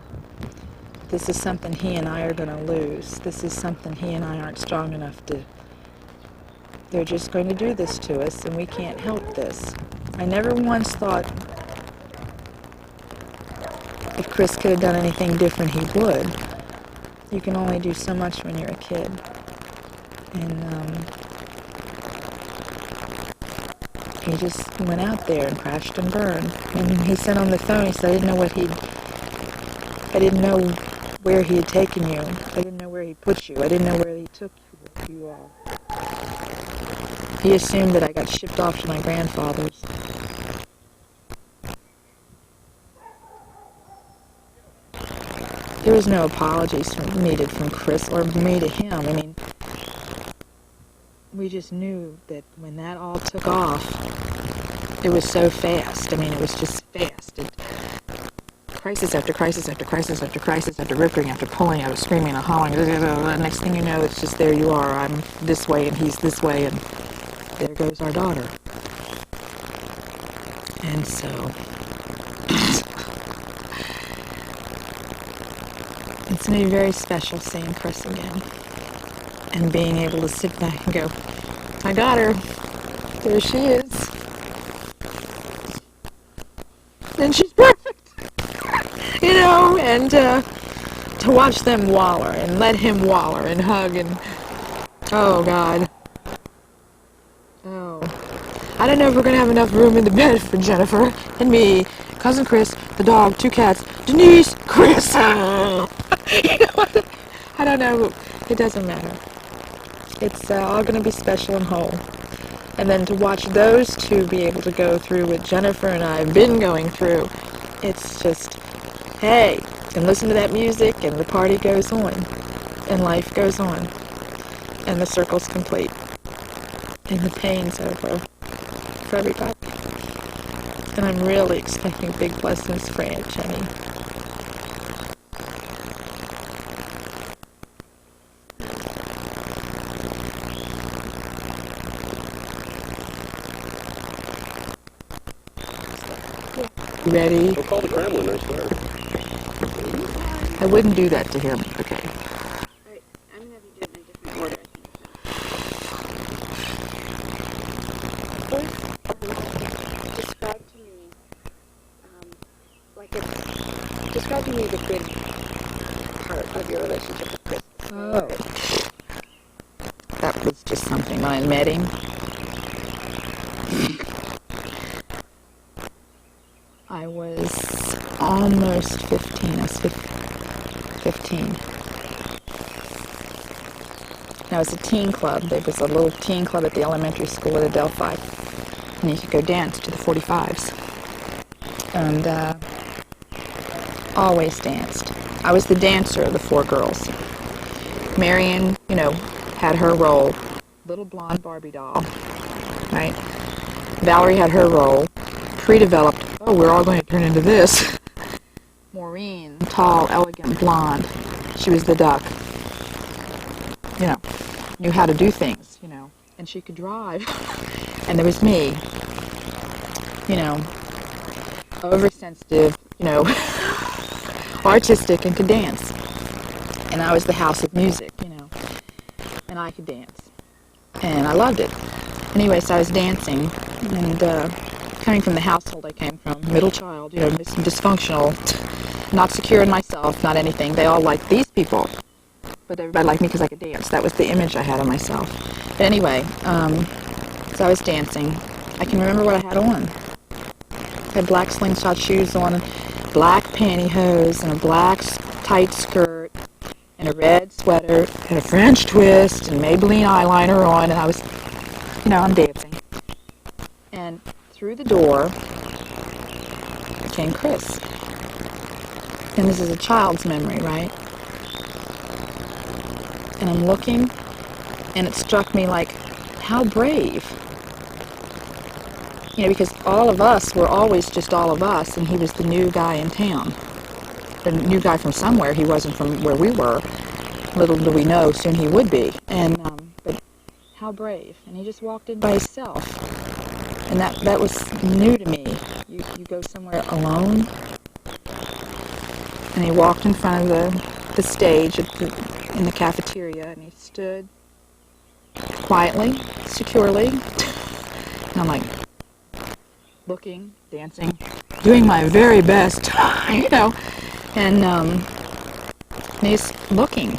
Speaker 1: this is something he and I are going to lose. This is something he and I aren't strong enough to. They're just going to do this to us, and we can't help this. I never once thought if Chris could have done anything different, he would. You can only do so much when you're a kid. And he just went out there and crashed and burned. And he said on the phone, he said, I didn't know where he had taken you. I didn't know where he put you. I didn't know where he took you all. He assumed that I got shipped off to my grandfather's. There was no apologies needed from Chris or me to him. I mean, we just knew that when that all took off, it was so fast. I mean, it was just fast. Crisis after crisis after crisis after crisis after ripping after pulling, I was screaming and hollering. The next thing you know, it's just there you are. I'm this way and he's this way, and there goes our daughter. And so it's going to be very special seeing Chris again and being able to sit back and go, I got her. There she is. And she's perfect. You know, and to watch them waller and let him waller and hug and, oh God. Oh. I don't know if we're going to have enough room in the bed for Jennifer and me, Cousin Chris, the dog, 2 cats, Denise, Chris. You know, I don't know. It doesn't matter. It's all going to be special and whole. And then to watch those two be able to go through what Jennifer and I have been going through, it's just, hey, and listen to that music, and the party goes on, and life goes on, and the circle's complete, and the pain's over for everybody. And I'm really expecting big blessings for Aunt Jenny. You ready?
Speaker 4: We'll call the Kremlin, I swear.
Speaker 1: I wouldn't do that to him. Okay.
Speaker 2: Alright, I'm going to have you do it in a different order, I think. Describe to me, describe to me the good part of your relationship with Chris.
Speaker 1: Oh. That was just something when I met him. I was almost 15. I was 15. Now, it was a teen club. There was a little teen club at the elementary school at Adelphi. And you could go dance to the 45s. And always danced. I was the dancer of the 4 girls. Marion, you know, had her role. Little blonde Barbie doll. Right? Valerie had her role. Pre-developed, oh, we're all going to turn into this. Maureen, tall, elegant, blonde. She was the duck. You know, knew how to do things, you know, and she could drive. And there was me, you know, oversensitive, you know, artistic and could dance. And I was the house of music, you know, and I could dance. And I loved it. Anyway, so I was dancing, and coming from the household I came from, middle child, you know, dysfunctional, not secure in myself, not anything. They all liked these people, but everybody liked me because I could dance. That was the image I had of myself. But anyway, so I was dancing. I can remember what I had on. I had black slingshot shoes on, and black pantyhose, and a black tight skirt, and a red sweater, and a French twist, and Maybelline eyeliner on, and I was, you know, I'm dancing. And through the door came Chris. And this is a child's memory, right? And I'm looking, and it struck me like, how brave. You know, because all of us were always just all of us, and he was the new guy in town. The new guy from somewhere. He wasn't from where we were. Little do we know, soon he would be. And but how brave. And he just walked in by himself. And that was new to me. You go somewhere alone. And he walked in front of the stage in the cafeteria, and he stood quietly, securely. And I'm like, looking, dancing, doing my very best, you know. And he's looking.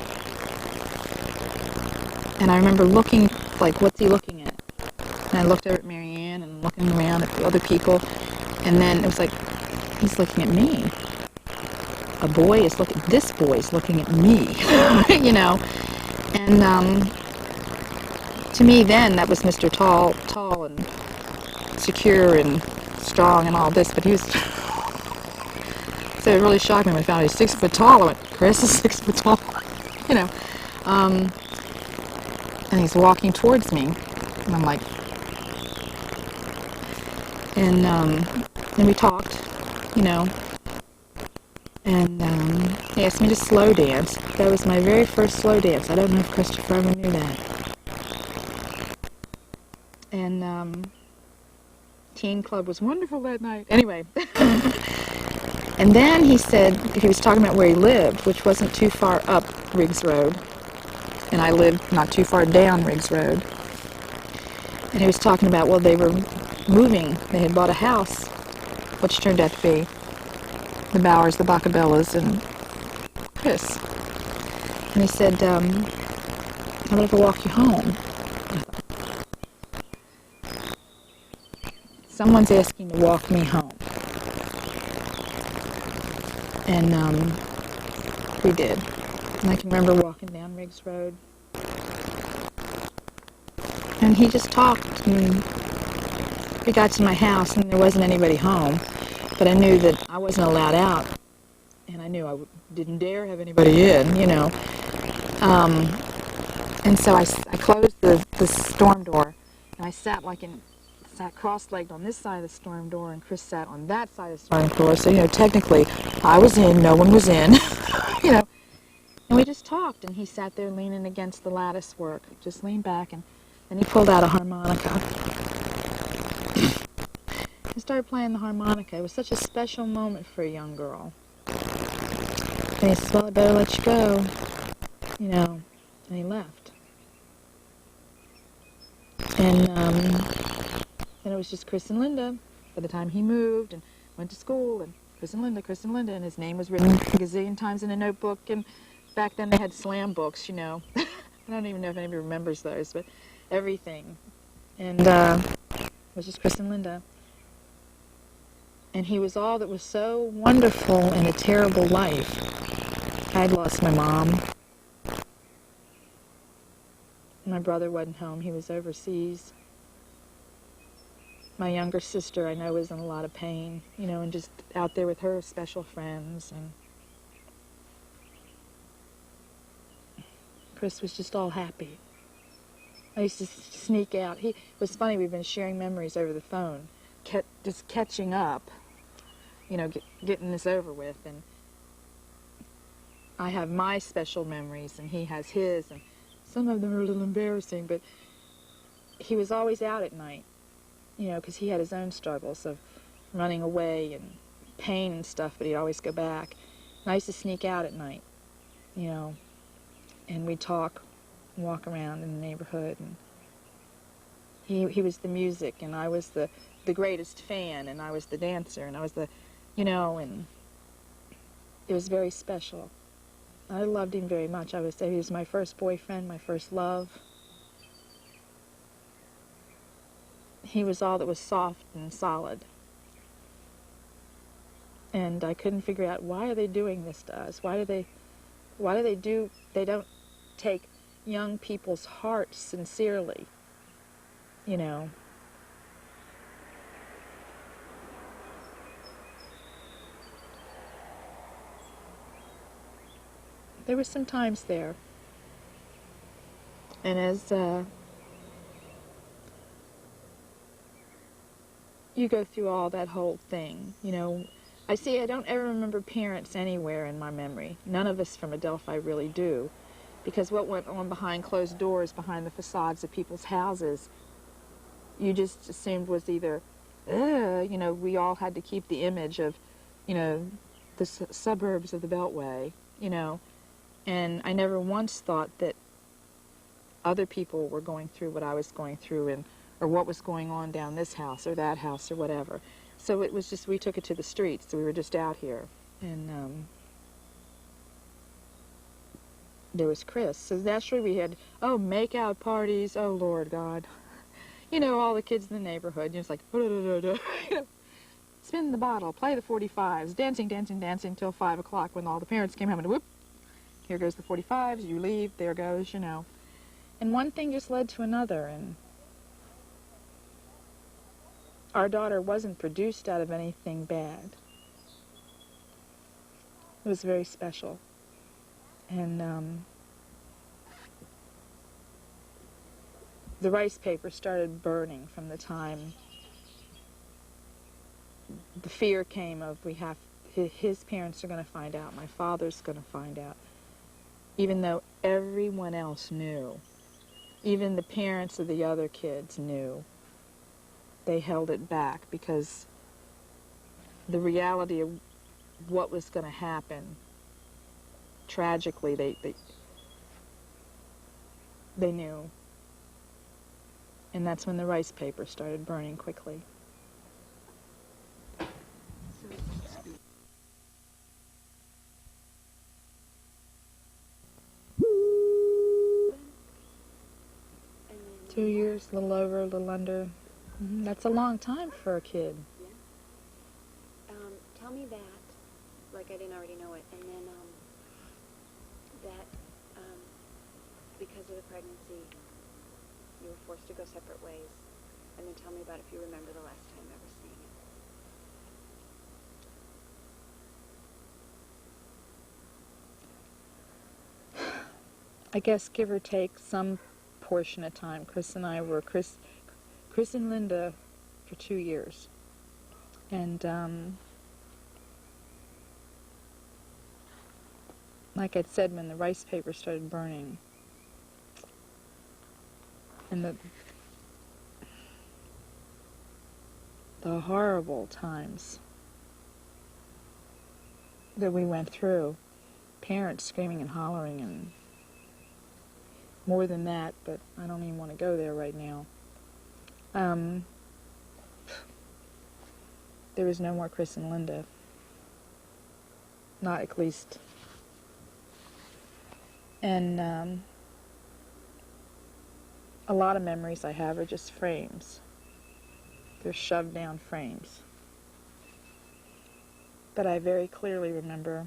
Speaker 1: And I remember looking, like, what's he looking at? And I looked over at Marianne and looking around at the other people. And then it was like, he's looking at me. This boy is looking at me, you know. And to me then, that was Mr. Tall and secure and strong and all this, but he was, so it really shocked me when I found out he's 6 foot tall. I went, Chris is 6 foot tall, you know. And he's walking towards me, and I'm like, and we talked, you know. And he asked me to slow dance. That was my very first slow dance. I don't know if Christopher ever knew that. And teen club was wonderful that night. Anyway. And then he said, he was talking about where he lived, which wasn't too far up Riggs Road. And I lived not too far down Riggs Road. And he was talking about, well, they were moving. They had bought a house, which turned out to be the Bowers, the Bacabellas, and Chris. And he said, I'm going to walk you home. Someone's asking to walk me home. And we did. And I can remember walking down Riggs Road. And he just talked, and we got to my house, and there wasn't anybody home. But I knew that I wasn't allowed out, and I knew I didn't dare have anybody in, you know. And so I closed the storm door, and I sat cross-legged on this side of the storm door, and Chris sat on that side of the storm door. So, you know, technically, I was in, no one was in, you know. And we just talked, and he sat there leaning against the lattice work, just leaned back, and then he pulled out a harmonica. I started playing the harmonica. It was such a special moment for a young girl. And he said, well, I better let you go, you know, and he left. And then it was just Chris and Linda. By the time he moved and went to school, and Chris and Linda, and his name was written a gazillion times in a notebook, and back then they had slam books, you know. I don't even know if anybody remembers those, but everything. And it was just Chris and Linda. And he was all that was so wonderful in a terrible life. I'd lost my mom. My brother wasn't home. He was overseas. My younger sister, I know, was in a lot of pain, you know, and just out there with her special friends. And Chris was just all happy. I used to sneak out. It was funny, we've been sharing memories over the phone, just catching up, you know, getting this over with. And I have my special memories, and he has his, and some of them are a little embarrassing, but he was always out at night, you know, because he had his own struggles of running away and pain and stuff, but he'd always go back. And I used to sneak out at night, you know, and we'd talk, and walk around in the neighborhood, and he was the music, and I was the greatest fan, and I was the dancer, and I was the, you know, and it was very special. I loved him very much. I would say he was my first boyfriend, my first love. He was all that was soft and solid. And I couldn't figure out, why are they doing this to us? They don't take young people's hearts sincerely, you know. There were some times there. And as you go through all that whole thing, you know, I don't ever remember parents anywhere in my memory. None of us from Adelphi really do. Because what went on behind closed doors, behind the facades of people's houses, you just assumed was either, you know, we all had to keep the image of, you know, the suburbs of the Beltway, you know. And I never once thought that other people were going through what I was going through, or what was going on down this house or that house or whatever. So it was just, we took it to the streets. So we were just out here. And there was Chris. So naturally we had, make-out parties. Oh, Lord God. You know, all the kids in the neighborhood. Just like, you know, spin the bottle, play the 45s, dancing, dancing, dancing till 5 o'clock when all the parents came home and whoop, here goes the 45s, you leave, there goes, you know. And one thing just led to another, and our daughter wasn't produced out of anything bad. It was very special. And the rice paper started burning from the time the fear came of, his parents are going to find out, my father's going to find out. Even though everyone else knew, even the parents of the other kids knew, they held it back because the reality of what was going to happen, tragically, they knew. And that's when the rice paper started burning quickly.
Speaker 2: And
Speaker 1: 2 years, a little over, a little under. That's a long time for a kid.
Speaker 2: Yeah. Tell me that, like I didn't already know it, and then that because of the pregnancy, you were forced to go separate ways, and then tell me about if you remember the last time ever seeing it.
Speaker 1: I guess give or take some portion of time. Chris and I were Chris and Linda for 2 years. And like I'd said, when the rice paper started burning, and the horrible times that we went through. Parents screaming and hollering, and more than that, but I don't even want to go there right now. There was no more Chris and Linda. Not at least. And a lot of memories I have are just frames. They're shoved down frames. But I very clearly remember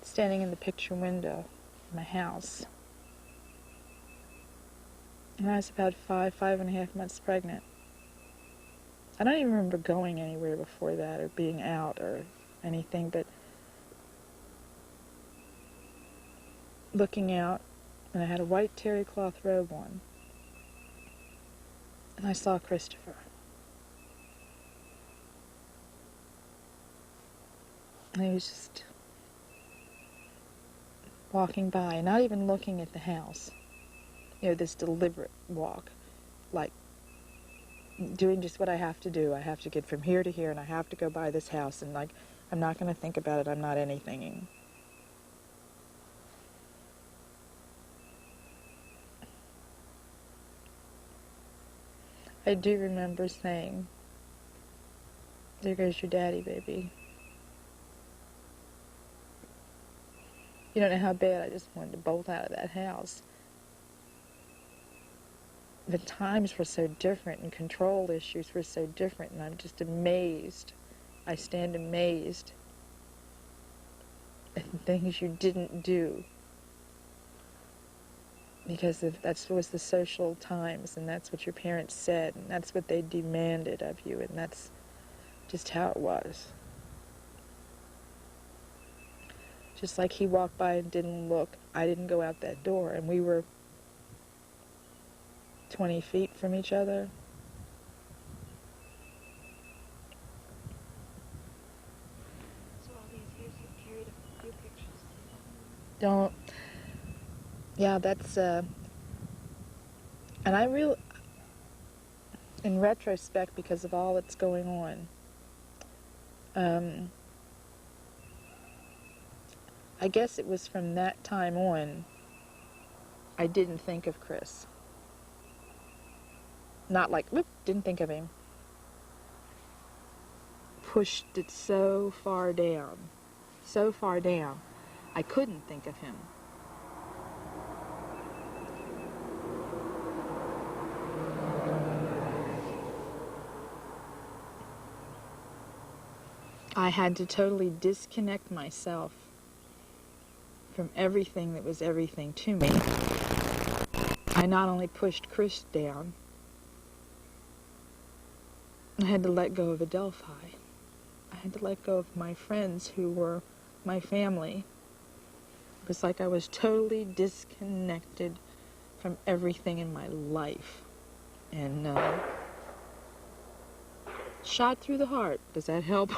Speaker 1: standing in the picture window of my house. And I was about 5.5 months pregnant. I don't even remember going anywhere before that, or being out, or anything, but looking out, and I had a white terry cloth robe on, and I saw Christopher. And he was just walking by, not even looking at the house. You know, this deliberate walk, like doing just what I have to do. I have to get from here to here, and I have to go by this house, and like, I'm not going to think about it. I'm not anything. I do remember saying, "There goes your daddy, baby." You don't know how bad I just wanted to bolt out of that house. The times were so different, and control issues were so different, and I'm just amazed. I stand amazed at the things you didn't do, because that was the social times, and that's what your parents said, and that's what they demanded of you, and that's just how it was. Just like he walked by and didn't look, I didn't go out that door, and we were 20 feet from each other.
Speaker 2: So all these years you've carried a few pictures.
Speaker 1: Don't. Yeah, that's, and I in retrospect, because of all that's going on, I guess it was from that time on, I didn't think of Chris. Not like, whoop, didn't think of him. Pushed it so far down, I couldn't think of him. I had to totally disconnect myself from everything that was everything to me. I not only pushed Chris down, I had to let go of Adelphi. I had to let go of my friends who were my family. It was like I was totally disconnected from everything in my life. And shot through the heart. Does that help?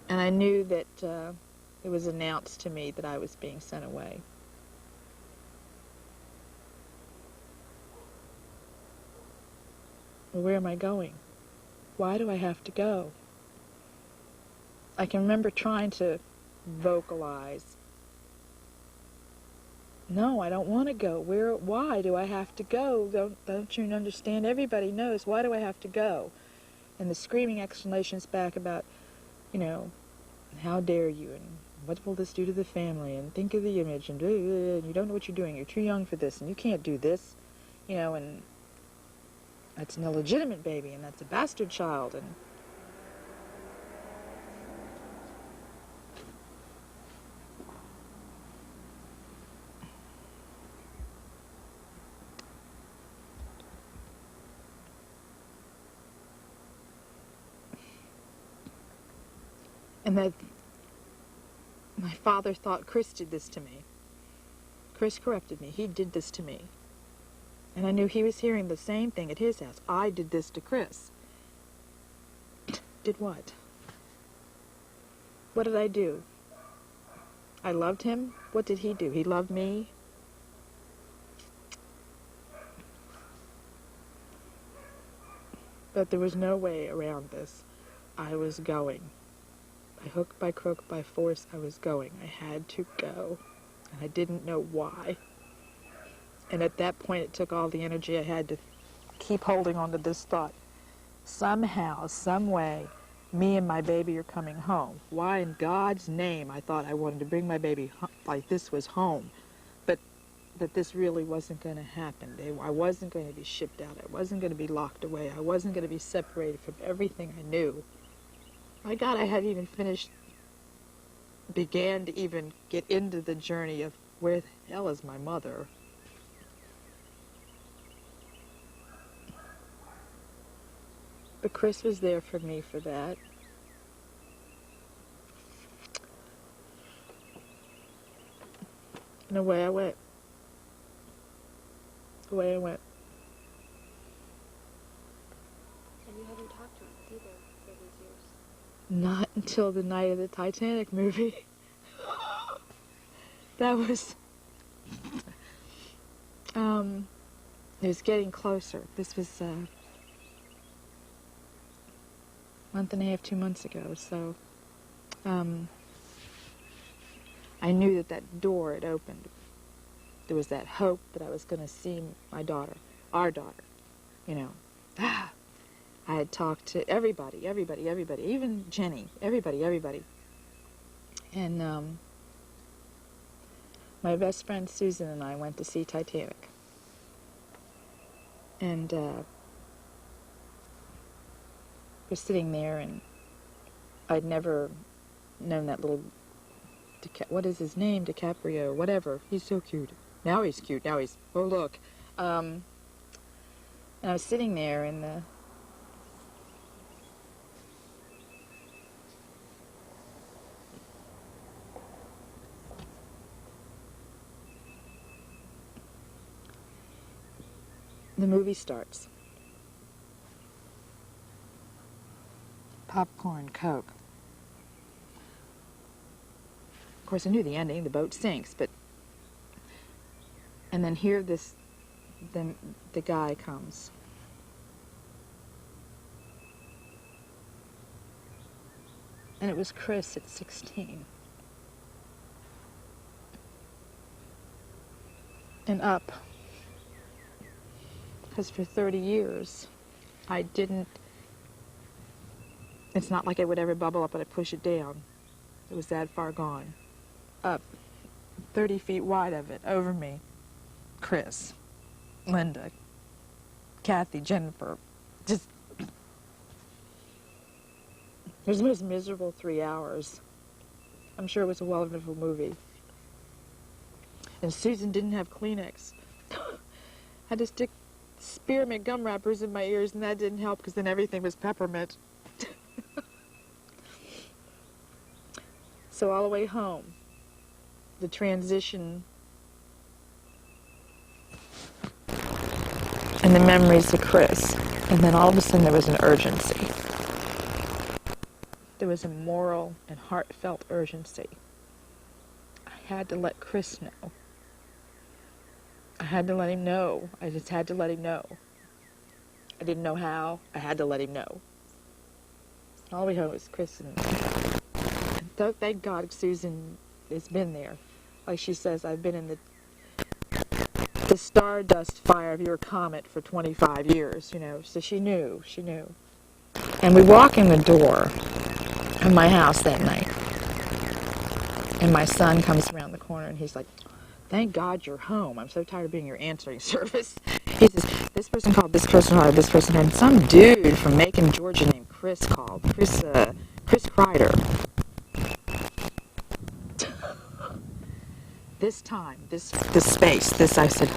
Speaker 1: And I knew that it was announced to me that I was being sent away. Well, where am I going? Why do I have to go? I can remember trying to vocalize, no, I don't want to go. Why do I have to go? Don't you understand? Everybody knows. Why do I have to go? And the screaming explanations back about, you know, how dare you, and what will this do to the family, and think of the image, and you don't know what you're doing. You're too young for this, and you can't do this, you know, and that's an illegitimate baby, and that's a bastard child, and that my father thought Chris did this to me. Chris corrected me. He did this to me. And I knew he was hearing the same thing at his house. I did this to Chris. Did what? What did I do? I loved him. What did he do? He loved me. But there was no way around this. I was going. By hook, by crook, by force, I was going. I had to go. And I didn't know why. And at that point, it took all the energy I had to keep holding on to this thought. Somehow, some way, me and my baby are coming home. Why in God's name I thought I wanted to bring my baby like this was home. But that this really wasn't going to happen. I wasn't going to be shipped out. I wasn't going to be locked away. I wasn't going to be separated from everything I knew. My God, I hadn't even began to even get into the journey of where the hell is my mother? But Chris was there for me for that. And away I went. Away I went.
Speaker 2: And you haven't talked to him either for these years.
Speaker 1: Not until the night of the Titanic movie. That was... it was getting closer. This was a month and a half, 2 months ago. So I knew that door had opened. There was that hope that I was going to see my daughter, our daughter, you know. I had talked to everybody, even Jenny, everybody. And my best friend Susan and I went to see Titanic. And we're sitting there, and I'd never known that little, what is his name, DiCaprio, whatever. He's so cute. Now he's cute. Now he's, oh look. And I was sitting there in the movie starts. Popcorn, Coke. Of course, I knew the ending. The boat sinks, but... And then here the guy comes. And it was Chris at 16. And up. Because for 30 years, I didn't... It's not like it would ever bubble up and I push it down. It was that far gone. Up. 30 feet wide of it, over me. Chris, Linda, Kathy, Jennifer. Just... It was the most miserable 3 hours. I'm sure it was a wonderful movie. And Susan didn't have Kleenex. I had to stick spearmint gum wrappers in my ears, and that didn't help because then everything was peppermint. So all the way home, the transition and the memories of Chris. And then all of a sudden there was an urgency. There was a moral and heartfelt urgency. I had to let Chris know. I had to let him know. I just had to let him know. I didn't know how. I had to let him know. All we heard was Chris and thank God Susan has been there. Like she says, I've been in the stardust fire of your comet for 25 years, you know. So she knew. And we walk in the door of my house that night. And my son comes around the corner and he's like, thank God you're home. I'm so tired of being your answering service. He says, this person called, this person called, this person, and some dude from Macon, Georgia named Chris called. Chris Kreider. This time, this space, I said,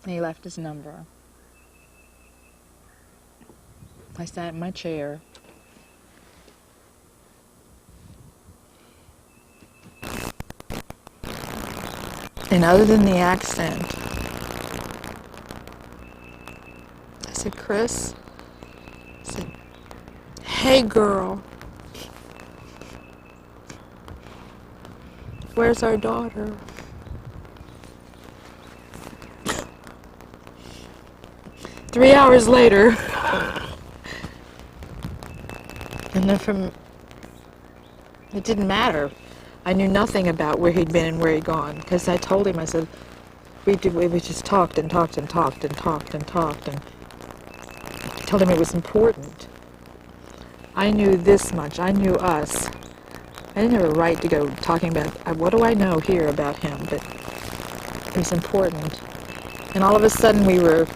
Speaker 1: and he left his number. I sat in my chair. And other than the accent, I said, Chris, I said, hey girl, where's our daughter? 3 hours later, and then it didn't matter. I knew nothing about where he'd been and where he'd gone, because I told him, I said, we just talked and talked and talked and talked and talked, and I told him it was important. I knew this much. I knew us. I didn't have a right to go talking about, what do I know here about him, but it was important. And all of a sudden we were,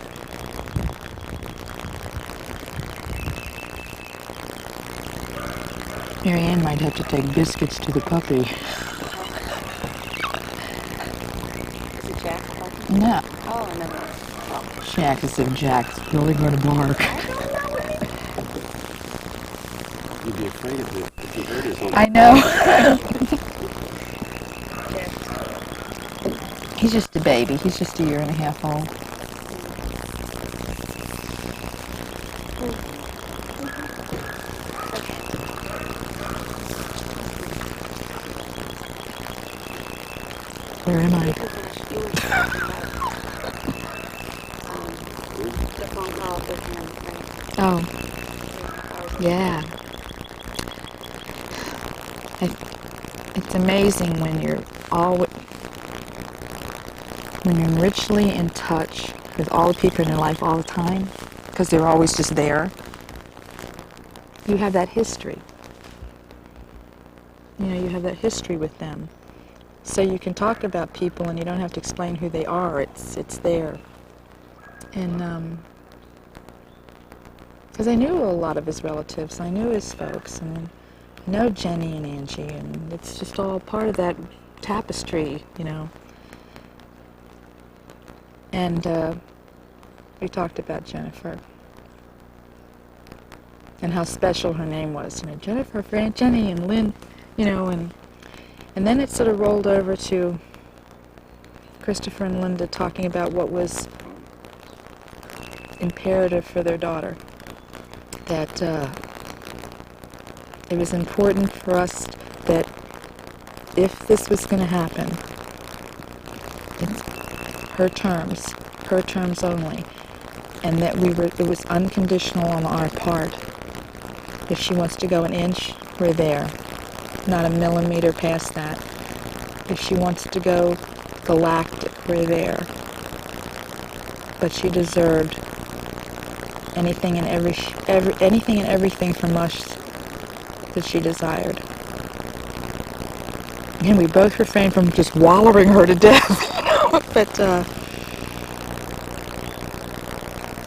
Speaker 1: Marianne might have to take biscuits to the puppy.
Speaker 2: Is it Jack?
Speaker 1: No.
Speaker 2: Oh, another one.
Speaker 1: Jack is if Jack's really going to bark.
Speaker 4: You'd be afraid if you heard his own.
Speaker 1: I know. He's just a baby. He's just 1.5 years old. Where am I?
Speaker 2: The phone call with him.
Speaker 1: Oh, yeah. It's amazing when you're richly in touch with all the people in your life all the time, because they're always just there. You have that history. You have that history with them. So you can talk about people and you don't have to explain who they are. It's there. And because I knew a lot of his relatives, I knew his folks, and I know Jenny and Angie, and it's just all part of that tapestry, And we talked about Jennifer and how special her name was. Jennifer for Aunt Jenny and Lynn, and then it sort of rolled over to Christopher and Linda talking about what was imperative for their daughter. That it was important for us that if this was going to happen, it's her terms only, and that it was unconditional on our part. If she wants to go an inch, we're there, not a millimeter past that. If she wants to go galactic, we're there. But she deserved anything and everything from us that she desired. And we both refrained from just wallowing her to death, but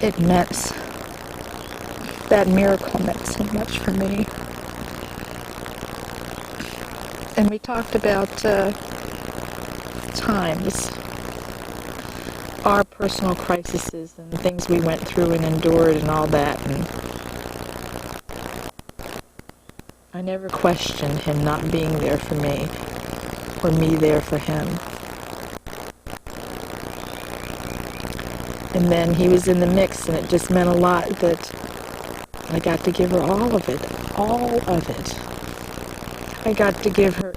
Speaker 1: it meant, that miracle meant so much for me. And we talked about times, our personal crises and things we went through and endured and all that. And I never questioned him not being there for me or me there for him. And then he was in the mix, and it just meant a lot that I got to give her all of it. I got to give her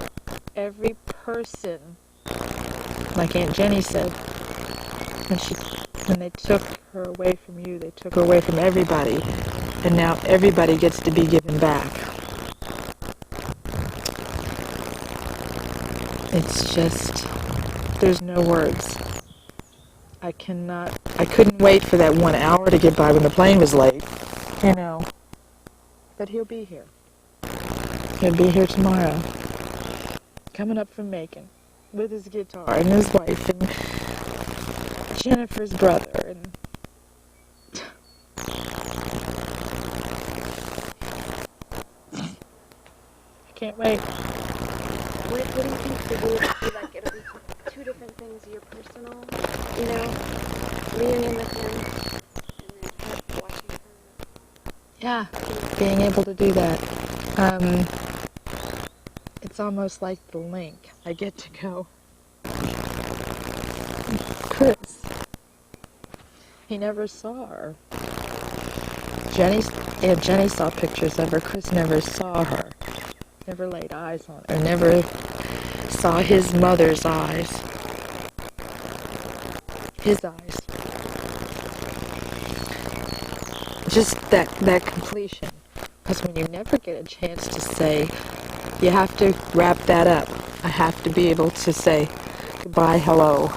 Speaker 1: every person, like Aunt Jenny said, when they took her away from you, they took her away from everybody, and now everybody gets to be given back. It's just, there's no words. I couldn't wait for that 1 hour to get by when the plane was late, But he'll be here. He'll be here tomorrow. Coming up from Macon with his guitar and his wife and Jennifer's brother and I can't wait.
Speaker 2: What do you think the will be like? It'll be two different things. Your personal, reunion with him, and then watching her.
Speaker 1: Yeah, being able to do that. It's almost like the link. I get to go. Chris. He never saw her. Jenny saw pictures of her. Chris never saw her. Never laid eyes on her. Never saw his mother's eyes. His eyes. just that completion. Because when you never get a chance to say, you have to wrap that up. I have to be able to say goodbye, hello.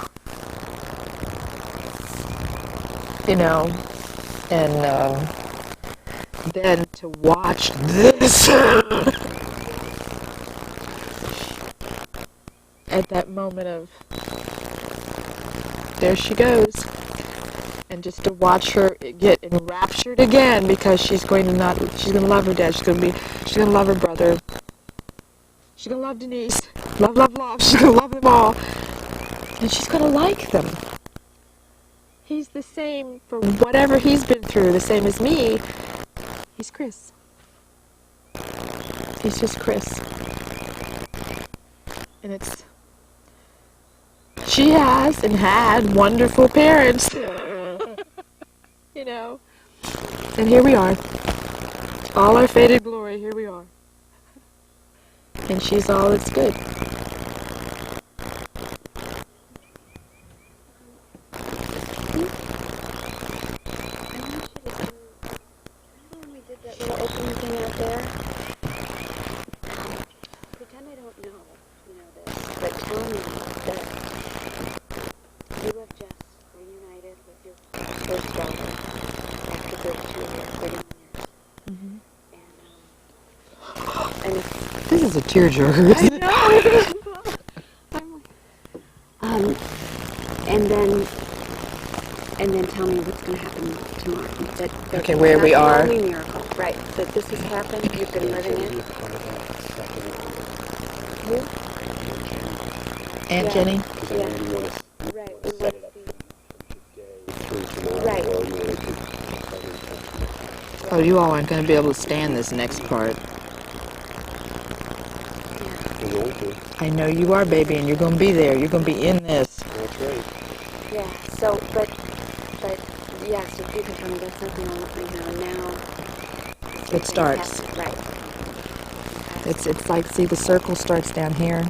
Speaker 1: You know, and then to watch this at that moment of, there she goes. And just to watch her get enraptured again, because she's going to love her dad. She's going to love her brother. She's going to love Denise. Love, love, love. She's going to love them all. And she's going to like them. He's the same for whatever he's been through, the same as me. He's Chris. He's just Chris. And she has and had wonderful parents. You know. And here we are. All our faded glory, here we are. And she's all that's good.
Speaker 2: When we did that little opening thing out there, pretend I don't know, this, but tell me that you have just reunited with your first daughter after 32 years, 31 years.
Speaker 1: Mm-hmm.
Speaker 2: And
Speaker 1: This is a tearjerker.
Speaker 2: I know. And then tell me what's going to happen tomorrow. That
Speaker 1: Okay, where we are.
Speaker 2: Not the only miracle, right? That this has happened. You've been living it. Who?
Speaker 1: Aunt
Speaker 2: Yeah.
Speaker 1: Jenny?
Speaker 2: Yeah. Right. Right.
Speaker 1: Oh, you all aren't going to be able to stand this next part. I know you are, baby, and you're going to be there. You're going to be in this.
Speaker 4: That's right.
Speaker 2: Yeah. So, but yes, if you can tell me that's not the only thing now.
Speaker 1: It starts.
Speaker 2: Right.
Speaker 1: It's like, see, the circle starts down here.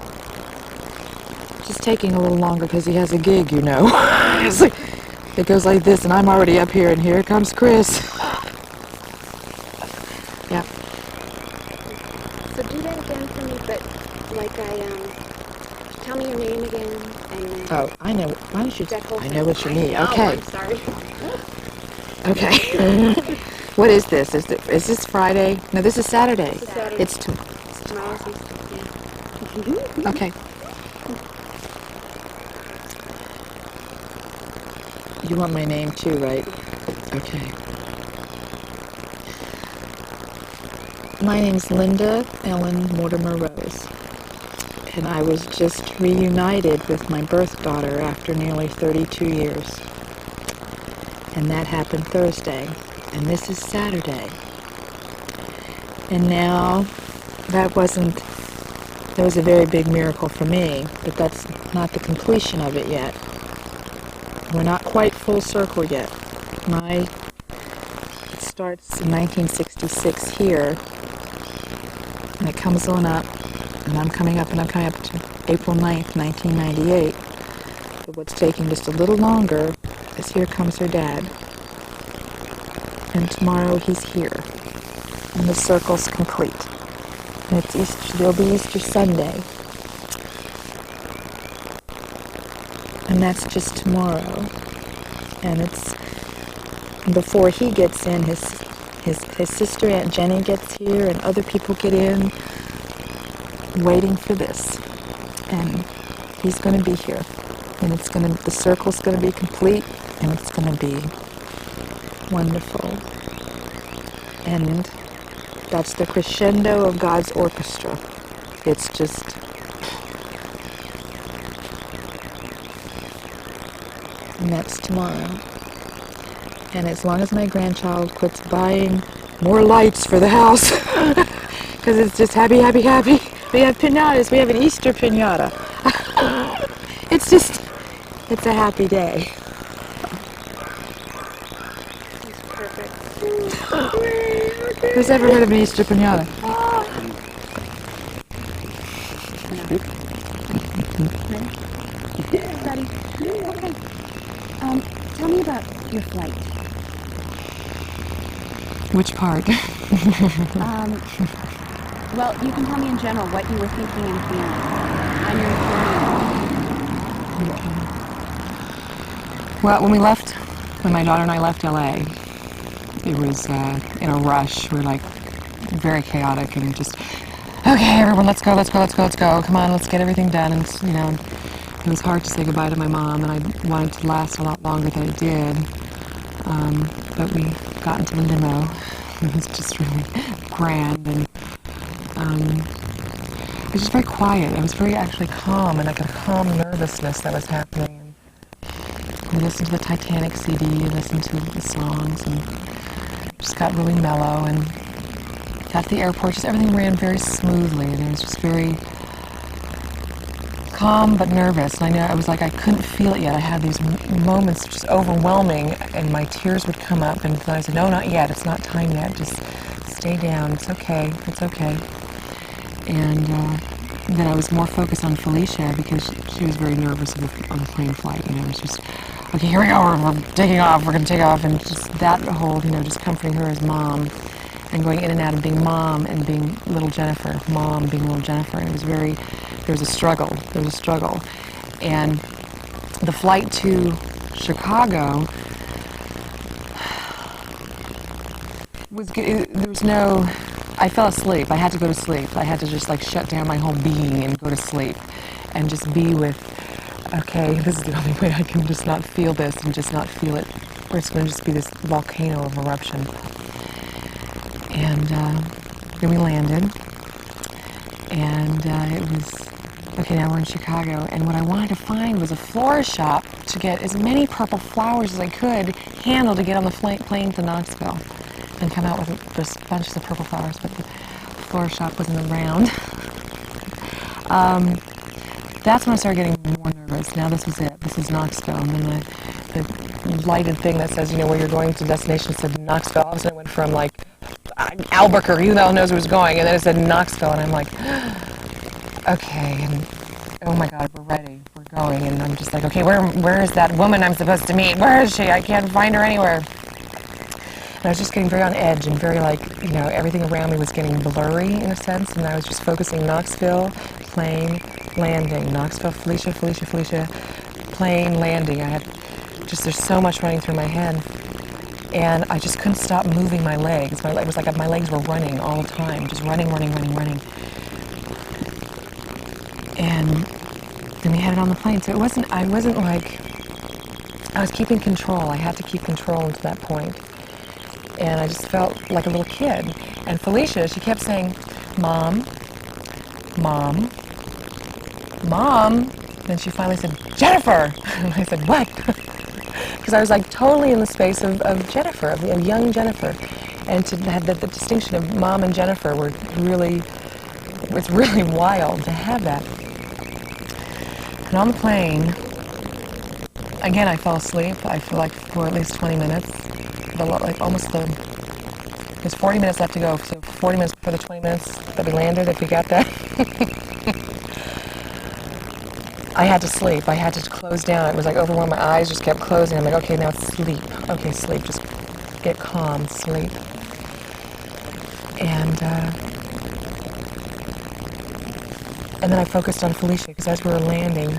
Speaker 1: Just taking a little longer because he has a gig, It's like, it goes like this, and I'm already up here, and here comes Chris. Yeah.
Speaker 2: So do that again for me, but like tell me your name again, and then.
Speaker 1: Oh, I know. Why don't you?
Speaker 2: That whole
Speaker 1: I
Speaker 2: thing.
Speaker 1: know what you need.
Speaker 2: know,
Speaker 1: Okay.
Speaker 2: I'm sorry.
Speaker 1: Okay. What is this? Is this Friday? No, this is Saturday.
Speaker 2: This is Saturday.
Speaker 1: It's
Speaker 2: Tomorrow's Easter. Yeah.
Speaker 1: okay. You want my name too, right? Okay. My name's Linda Ellen Mortimer Rose, and I was just reunited with my birth daughter after nearly 32 years. And that happened Thursday, and this is Saturday. And now, that was a very big miracle for me, but that's not the completion of it yet. We're not quite full circle yet. It starts in 1966 here, and it comes on up, and I'm coming up to April 9th, 1998. But what's taking just a little longer is here comes her dad. And tomorrow he's here. And the circle's complete. And it's Easter, there'll be Easter Sunday. And that's just tomorrow. And it's before he gets in, his sister Aunt Jenny gets here, and other people get in, waiting for this. And he's going to be here. And the circle's going to be complete, and it's going to be wonderful. And that's the crescendo of God's orchestra. It's just, and that's tomorrow. And as long as my grandchild quits buying more lights for the house, because it's just happy, happy, happy. We have piñatas. We have an Easter piñata. It's a happy day.
Speaker 2: That's perfect.
Speaker 1: Who's ever heard of an Easter piñata?
Speaker 2: Buddy. Okay. Tell me about your flight.
Speaker 1: Which part?
Speaker 2: Well, you can tell me in general what you were thinking and feeling on your journey.
Speaker 1: Well, when my daughter and I left LA, it was in a rush. We were like very chaotic and just, okay, everyone, let's go. Come on, let's get everything done. And it was hard to say goodbye to my mom, and I wanted to last a lot longer than it did. But we got into the limo. It was just really grand, and it was just very quiet. I was very actually calm, and like a calm nervousness that was happening. We listened to the Titanic CD, listened to the songs, and just got really mellow. And at the airport, just everything ran very smoothly, and it was just very calm but nervous. And I was like, I couldn't feel it yet. I had these moments just overwhelming, and my tears would come up, and I said, no, not yet. It's not time yet. Just stay down. It's okay. And then I was more focused on Felicia because she was very nervous on the plane flight. It was just, okay, here we go. We're taking off. We're going to take off. And just that whole, just comforting her as mom and going in and out of being mom and being little Jennifer, mom being little Jennifer. It was there was a struggle. And the flight to Chicago I fell asleep. I had to go to sleep. I had to just shut down my whole being and go to sleep and just be with, okay, this is the only way I can just not feel this and just not feel it, or it's going to just be this volcano of eruption. And then we landed, and it was, okay, now we're in Chicago, and what I wanted to find was a florist shop to get as many purple flowers as I could handle to get on the plane to Knoxville and come out with just bunches of purple flowers, but the florist shop wasn't around. That's when I started getting more nervous. Now this was it. This is Knoxville. And then the lighted thing that says, where you're going to destination said Knoxville. All of a sudden it went from Albuquerque, who the hell knows where it was going, and then it said Knoxville, and I'm like, okay, and oh my God, we're ready. We're going, and I'm just like, okay, where is that woman I'm supposed to meet? Where is she? I can't find her anywhere. And I was just getting very on edge and very everything around me was getting blurry in a sense, and I was just focusing Knoxville, plane, landing, Knoxville, Felicia, plane, landing. There's so much running through my head, and I just couldn't stop moving my legs. It was like my legs were running all the time, just running. And then we headed on the plane, so I wasn't like, I was keeping control. I had to keep control until that point. And I just felt like a little kid. And Felicia, she kept saying, Mom. Then she finally said, Jennifer! And I said, what? Because I was totally in the space of Jennifer, of young Jennifer. And to have the distinction of Mom and Jennifer it's really wild to have that. And on the plane, again, I fell asleep. I feel like for at least 20 minutes. There's 40 minutes left to go, so 40 minutes before the 20 minutes that we landed, if we got that. I had to sleep. I had to close down. It was overwhelming. My eyes just kept closing. I'm like, okay, now sleep. Okay, sleep. Just get calm. Sleep. And then I focused on Felicia, because as we were landing,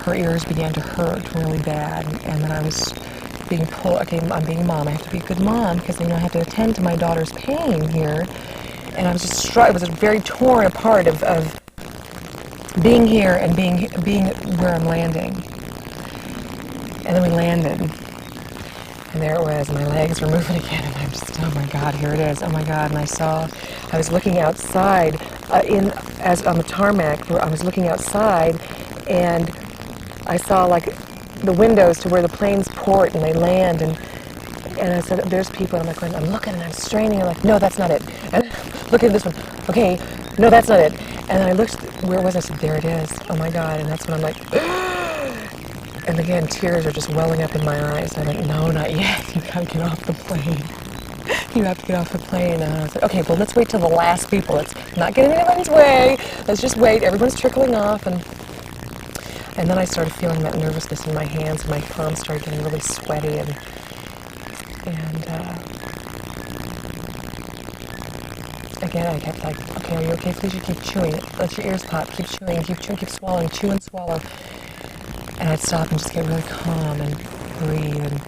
Speaker 1: her ears began to hurt really bad. And then I was being pulled. Okay, I'm being mom. I have to be a good mom, because I have to attend to my daughter's pain here. And I was just it was a very torn apart of being here and being where I'm landing. And then we landed, and there it was, and my legs were moving again, and I'm just, oh my God, here it is, oh my God. And I was looking outside, as on the tarmac, where I was looking outside, and I saw the windows to where the planes port and they land, and I said, there's people, and I'm looking and I'm straining, and I'm like, no, that's not it. And look at this one, okay, no, that's not it. And then I looked, where was it? I said, there it is, oh my God. And that's when I'm like, and again, tears are just welling up in my eyes. I'm like, no, not yet, you gotta get off the plane. You have to get off the plane. And I was like, okay, well, let's wait till the last people. Let's not get in anyone's way. Let's just wait. Everyone's trickling off. And then I started feeling that nervousness in my hands. My palms started getting really sweaty. And again. I kept like, okay, are you okay? Please, you keep chewing. Let your ears pop. Keep chewing, keep swallowing. Chew and swallow. And I'd stop and just get really calm and breathe and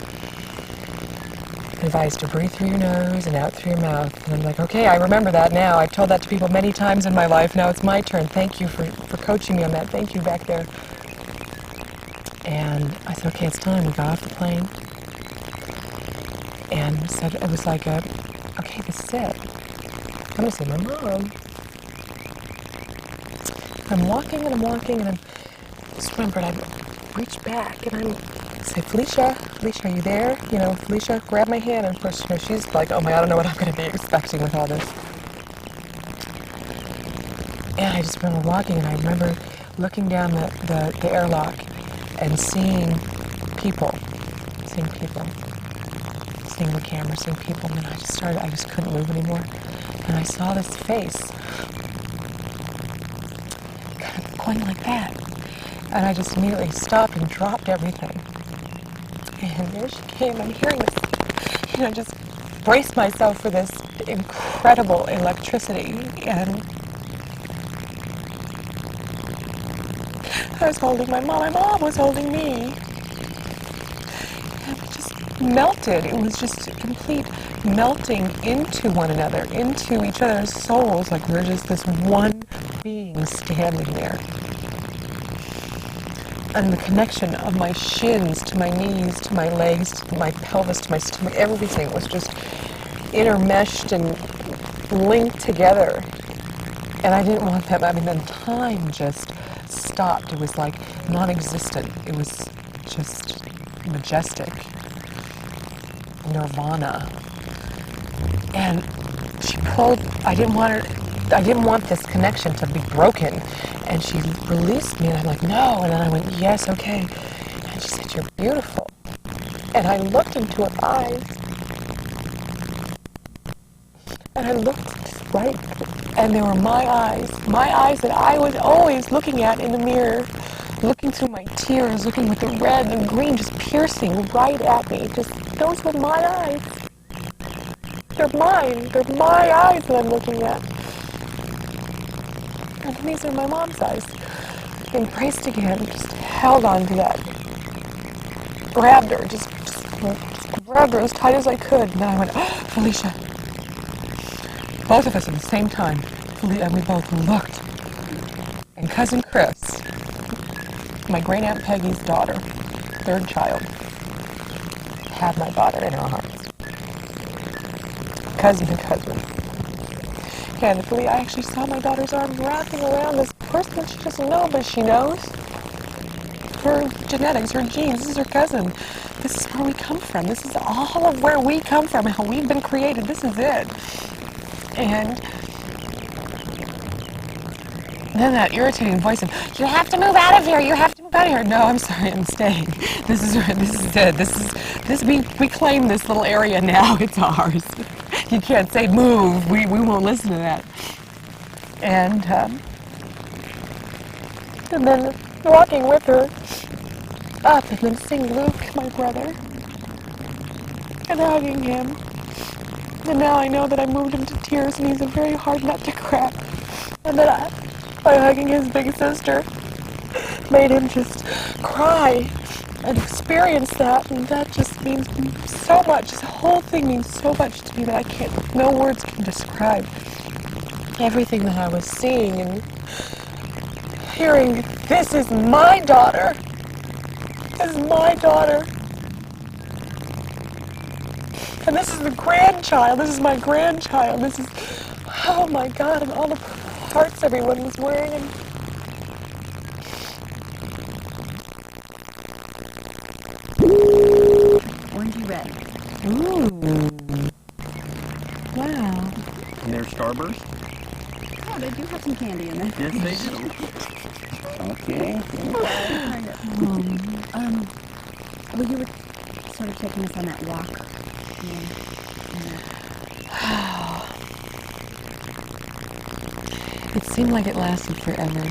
Speaker 1: advised to breathe through your nose and out through your mouth. And I'm like, okay, I remember that now. I've told that to people many times in my life. Now it's my turn. Thank you for coaching me on that. Thank you back there. And I said, okay, it's time. We got off the plane. And said it was like okay, this is it. I'm going to see my mom. I'm walking and I just remembered I reached back and I say, Felicia, are you there? You know, Felicia, grab my hand. And of course, you know, she's like, oh my, I don't know what I'm going to be expecting with all this. And I just remember walking, and I remember looking down the airlock and seeing people, seeing the camera, seeing people, and then I just couldn't move anymore. And I saw this face kind of going like that. And I just immediately stopped and dropped everything. And there she came. I'm hearing this, you know, just braced myself for this incredible electricity. And I was holding my mom was holding me. And it just melted. It was just a complete melting into one another, into each other's souls, like we were just this one being standing there. And the connection of my shins to my knees, to my legs, to my pelvis, to my stomach, everything was just intermeshed and linked together. And I didn't want that. I mean, then time just stopped. It was like non-existent. It was just majestic. Nirvana. And she pulled, I didn't want this connection to be broken. And she released me, and I'm like, no. And then I went, yes, okay. And she said, you're beautiful. And I looked into her eyes. And I looked right, and they were my eyes that I was always looking at in the mirror, looking through my tears, looking with the red and green just piercing right at me. Just, those were my eyes. They're mine. They're my eyes that I'm looking at. And these are my mom's eyes. Embraced again, just held on to that. Grabbed her, just grabbed her as tight as I could. And then I went, oh, Felicia. Both of us at the same time. And we both looked. And Cousin Chris, my great Aunt Peggy's daughter, third child, had my daughter in her arms. Cousin to cousin. And I actually saw my daughter's arms wrapping around this person that she doesn't know, but she knows. Her genetics, her genes, this is her cousin. This is where we come from. This is all of where we come from, how we've been created. This is it. And then that irritating voice of, you have to move out of here, you have to move out of here. No, I'm sorry, I'm staying. This is it. We claim this little area now, it's ours. You can't say move, we won't listen to that. And then walking with her up, and then seeing Luke, my brother, and hugging him. And now I know that I moved him to tears, and he's a very hard nut to crack. And then by hugging his big sister, made him just cry and experience that, and that just means so much. This whole thing means so much to me that no words can describe everything that I was seeing and hearing. This is my daughter. This is my daughter. And this is the grandchild. This is my grandchild. This is, oh my God, and all the hearts everyone was wearing. And
Speaker 2: orangey red.
Speaker 1: ooh. Wow.
Speaker 4: And there's Starburst?
Speaker 2: Oh, they do have some candy in there.
Speaker 4: Yes, they do. Okay.
Speaker 2: Well, you were sort of taking us on that walk.
Speaker 1: It seemed like it lasted forever.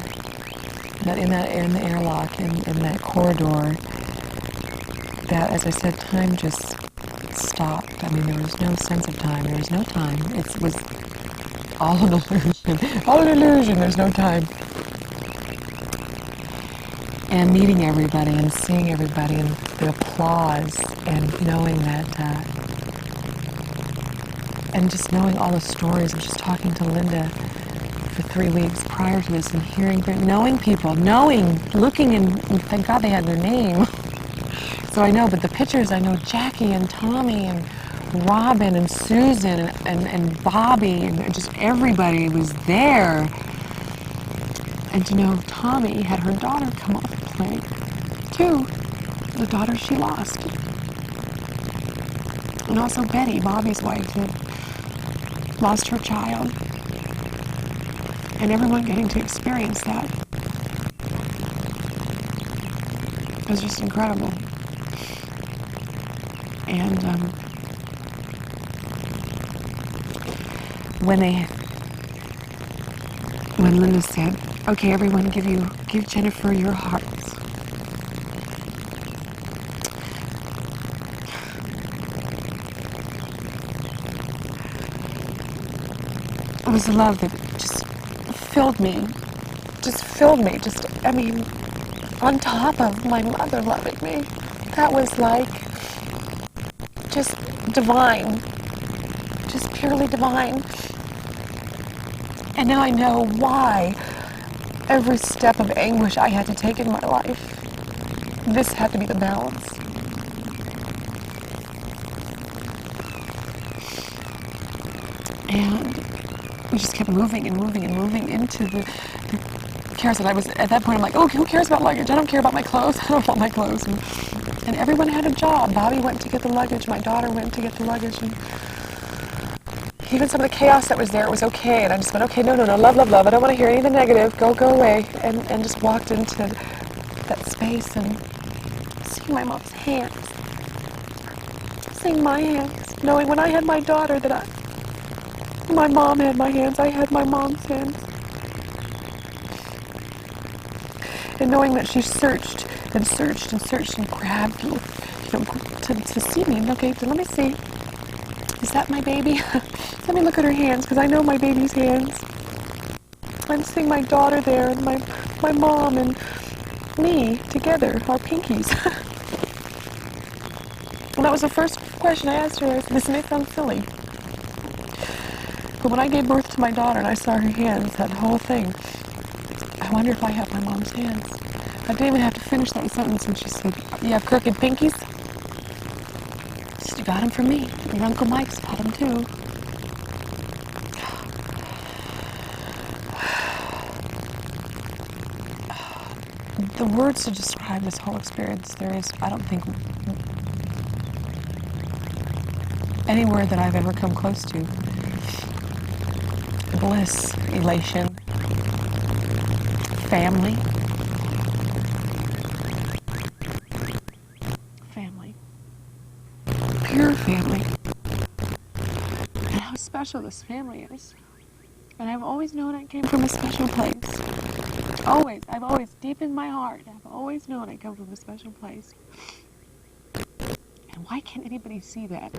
Speaker 1: That in the airlock, in that corridor, that, as I said, time just stopped. I mean, there was no sense of time. There was no time. It was all an illusion. All an illusion. There's no time. And meeting everybody and seeing everybody and the applause and knowing that, and just knowing all the stories. I was just talking to Linda for 3 weeks prior to this and hearing, knowing people, looking, and thank God they had their name. So I know, but the pictures, I know Jackie and Tommy and Robin and Susan and Bobby and just everybody was there. And to know Tommy had her daughter come off the plane, too, the daughter she lost. And also Betty, Bobby's wife, had lost her child. And everyone getting to experience that. It was just incredible. And when Linda said, "Okay, everyone, give Jennifer your hearts." It was a love that just filled me. I mean, on top of my mother loving me. That was like just divine. Just purely divine. And now I know why every step of anguish I had to take in my life, this had to be the balance. And we just kept moving and moving and moving into the carousel. I was, at that point, I'm like, oh, who cares about luggage? I don't care about my clothes. I don't want my clothes. And everyone had a job. Bobby went to get the luggage. My daughter went to get the luggage. And even some of the chaos that was there, it was okay. And I just went, okay, no, love. I don't want to hear any of the negative. Go away. And just walked into that space and seeing my mom's hands. Seeing my hands. Knowing when I had my daughter that my mom had my hands. I had my mom's hands. And knowing that she searched and grabbed, to see me. Okay, so let me see. Is that my baby? Let me look at her hands, because I know my baby's hands. I'm seeing my daughter there, and my mom and me together, our pinkies. And that was the first question I asked her. I said, this may sound silly, but when I gave birth to my daughter and I saw her hands, that whole thing, I wonder if I have my mom's hands. I didn't even have to finish that sentence when she said, you have crooked pinkies? She said, you got them from me. Your Uncle Mike's got them too. The words to describe this whole experience, there is, I don't think, any word that I've ever come close to. Bliss, elation, family. Pure family. And how special this family is. And I've always known it came from a special place. Always. I've always, deep in my heart, I've always known I come from a special place. And why can't anybody see that?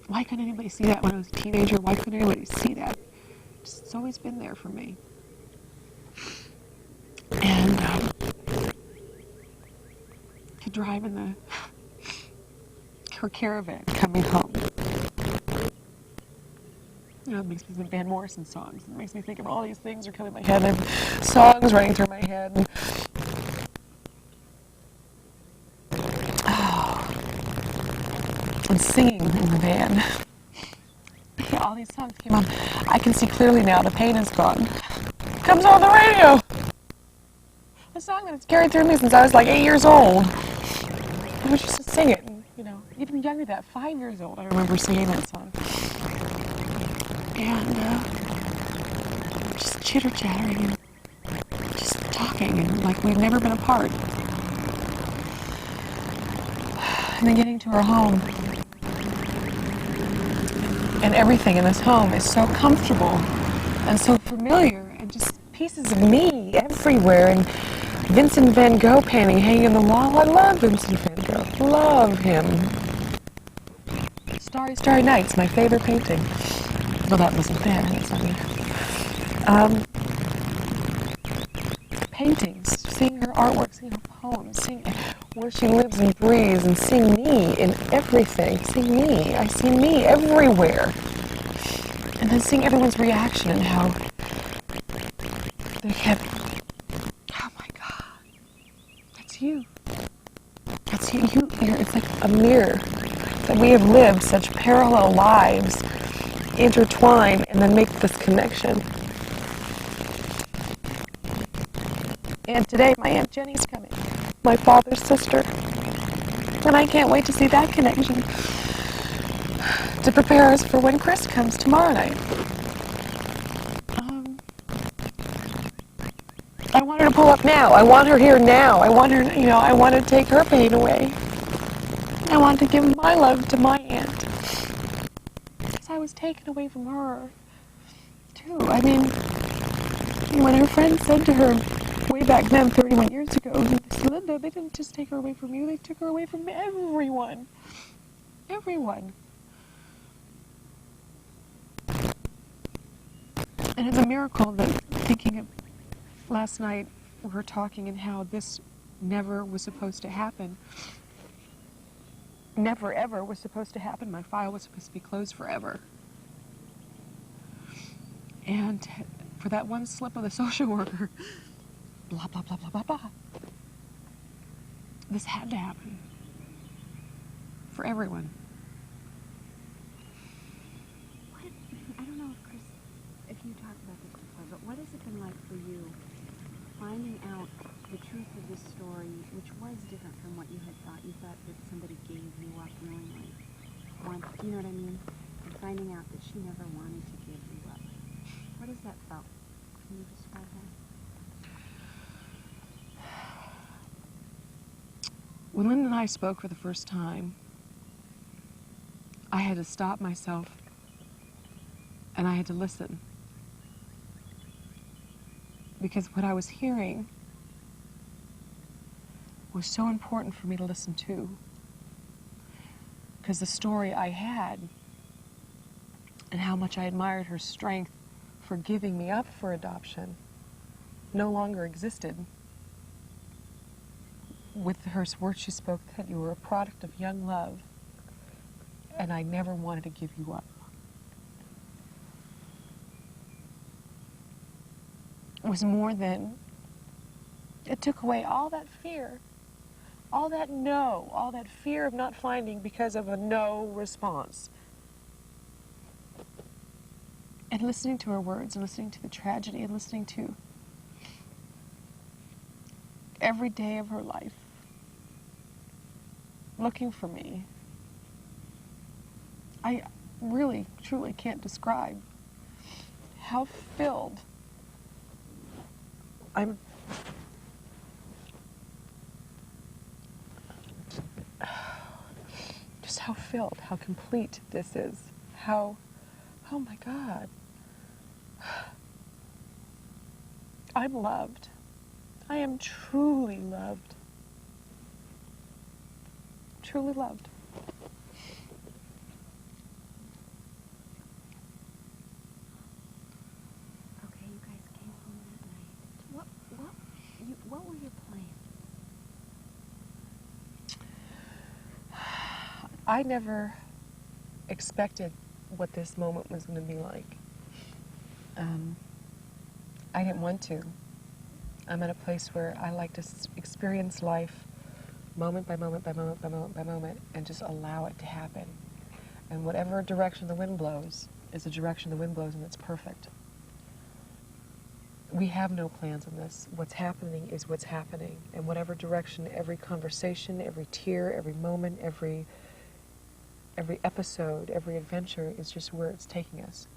Speaker 1: Why couldn't anybody see that when I was a teenager? Why couldn't anybody see that? It's always been there for me. And to drive in her caravan coming home. You know, it makes me think of Van Morrison songs. It makes me think of all these things are coming in my head. And songs running through my head. And singing in the van. Yeah, all these songs came on. I can see clearly now the pain is gone. Comes on the radio. A song that's carried through me since I was like 8 years old. I was just to sing it. And, you know, even younger than that, 5 years old, I remember singing that song. And just chitter-chattering and just talking and like we've never been apart. And then getting to our home. And everything in this home is so comfortable and so familiar and just pieces of me everywhere. And Vincent van Gogh painting hanging on the wall. I love Vincent van Gogh. Love him. Starry, Starry Nights, my favorite painting. Well, that wasn't there. That's not there. Paintings, seeing her artwork, seeing her poems, seeing where she lives and breathes, and seeing me in everything. Seeing me. I see me everywhere. And then seeing everyone's reaction and how they kept, oh my God, that's you. That's you. It's like a mirror that we have lived such parallel lives, intertwine, and then make this connection. And today, my Aunt Jenny's coming, my father's sister. And I can't wait to see that connection, to prepare us for when Chris comes tomorrow night. I want her to pull up now. I want her here now. I want her, I want to take her pain away. I want to give my love to my aunt. Because I was taken away from her, too. I mean, when her friend said to her way back then, 31 years ago, Linda, they didn't just take her away from you, they took her away from everyone. Everyone. And it's a miracle that, thinking of last night, we were talking and how this never was supposed to happen. Never, ever was supposed to happen. My file was supposed to be closed forever. And for that one slip of the social worker, blah, blah, blah, blah, blah, blah. This had to happen. For everyone.
Speaker 2: I don't know if you talked about this before, but what has it been like for you finding out the truth of this story, which was different from what you had thought? You thought that somebody gave you up knowingly. You know what I mean? And finding out that she never wanted to give you up. What has that felt? Can you describe that?
Speaker 1: When Linda and I spoke for the first time, I had to stop myself and I had to listen. Because what I was hearing was so important for me to listen to. Because the story I had and how much I admired her strength for giving me up for adoption no longer existed. With her words she spoke, that you were a product of young love and I never wanted to give you up. It was more than, it took away all that fear, all that no, all that fear of not finding because of a no response. And listening to her words and listening to the tragedy and listening to every day of her life, looking for me. I really, truly can't describe how filled I'm. Just how filled, how complete this is. How, oh my God. I'm loved. I am truly loved. Truly loved.
Speaker 2: Okay, you guys came home that night. What were your plans?
Speaker 1: I never expected what this moment was going to be like. I didn't want to. I'm at a place where I like to experience life moment by moment by moment by moment by moment and just allow it to happen. And whatever direction the wind blows is the direction the wind blows, and it's perfect. We have no plans on this. What's happening is what's happening. And whatever direction, every conversation, every tear, every moment, every episode, every adventure is just where it's taking us.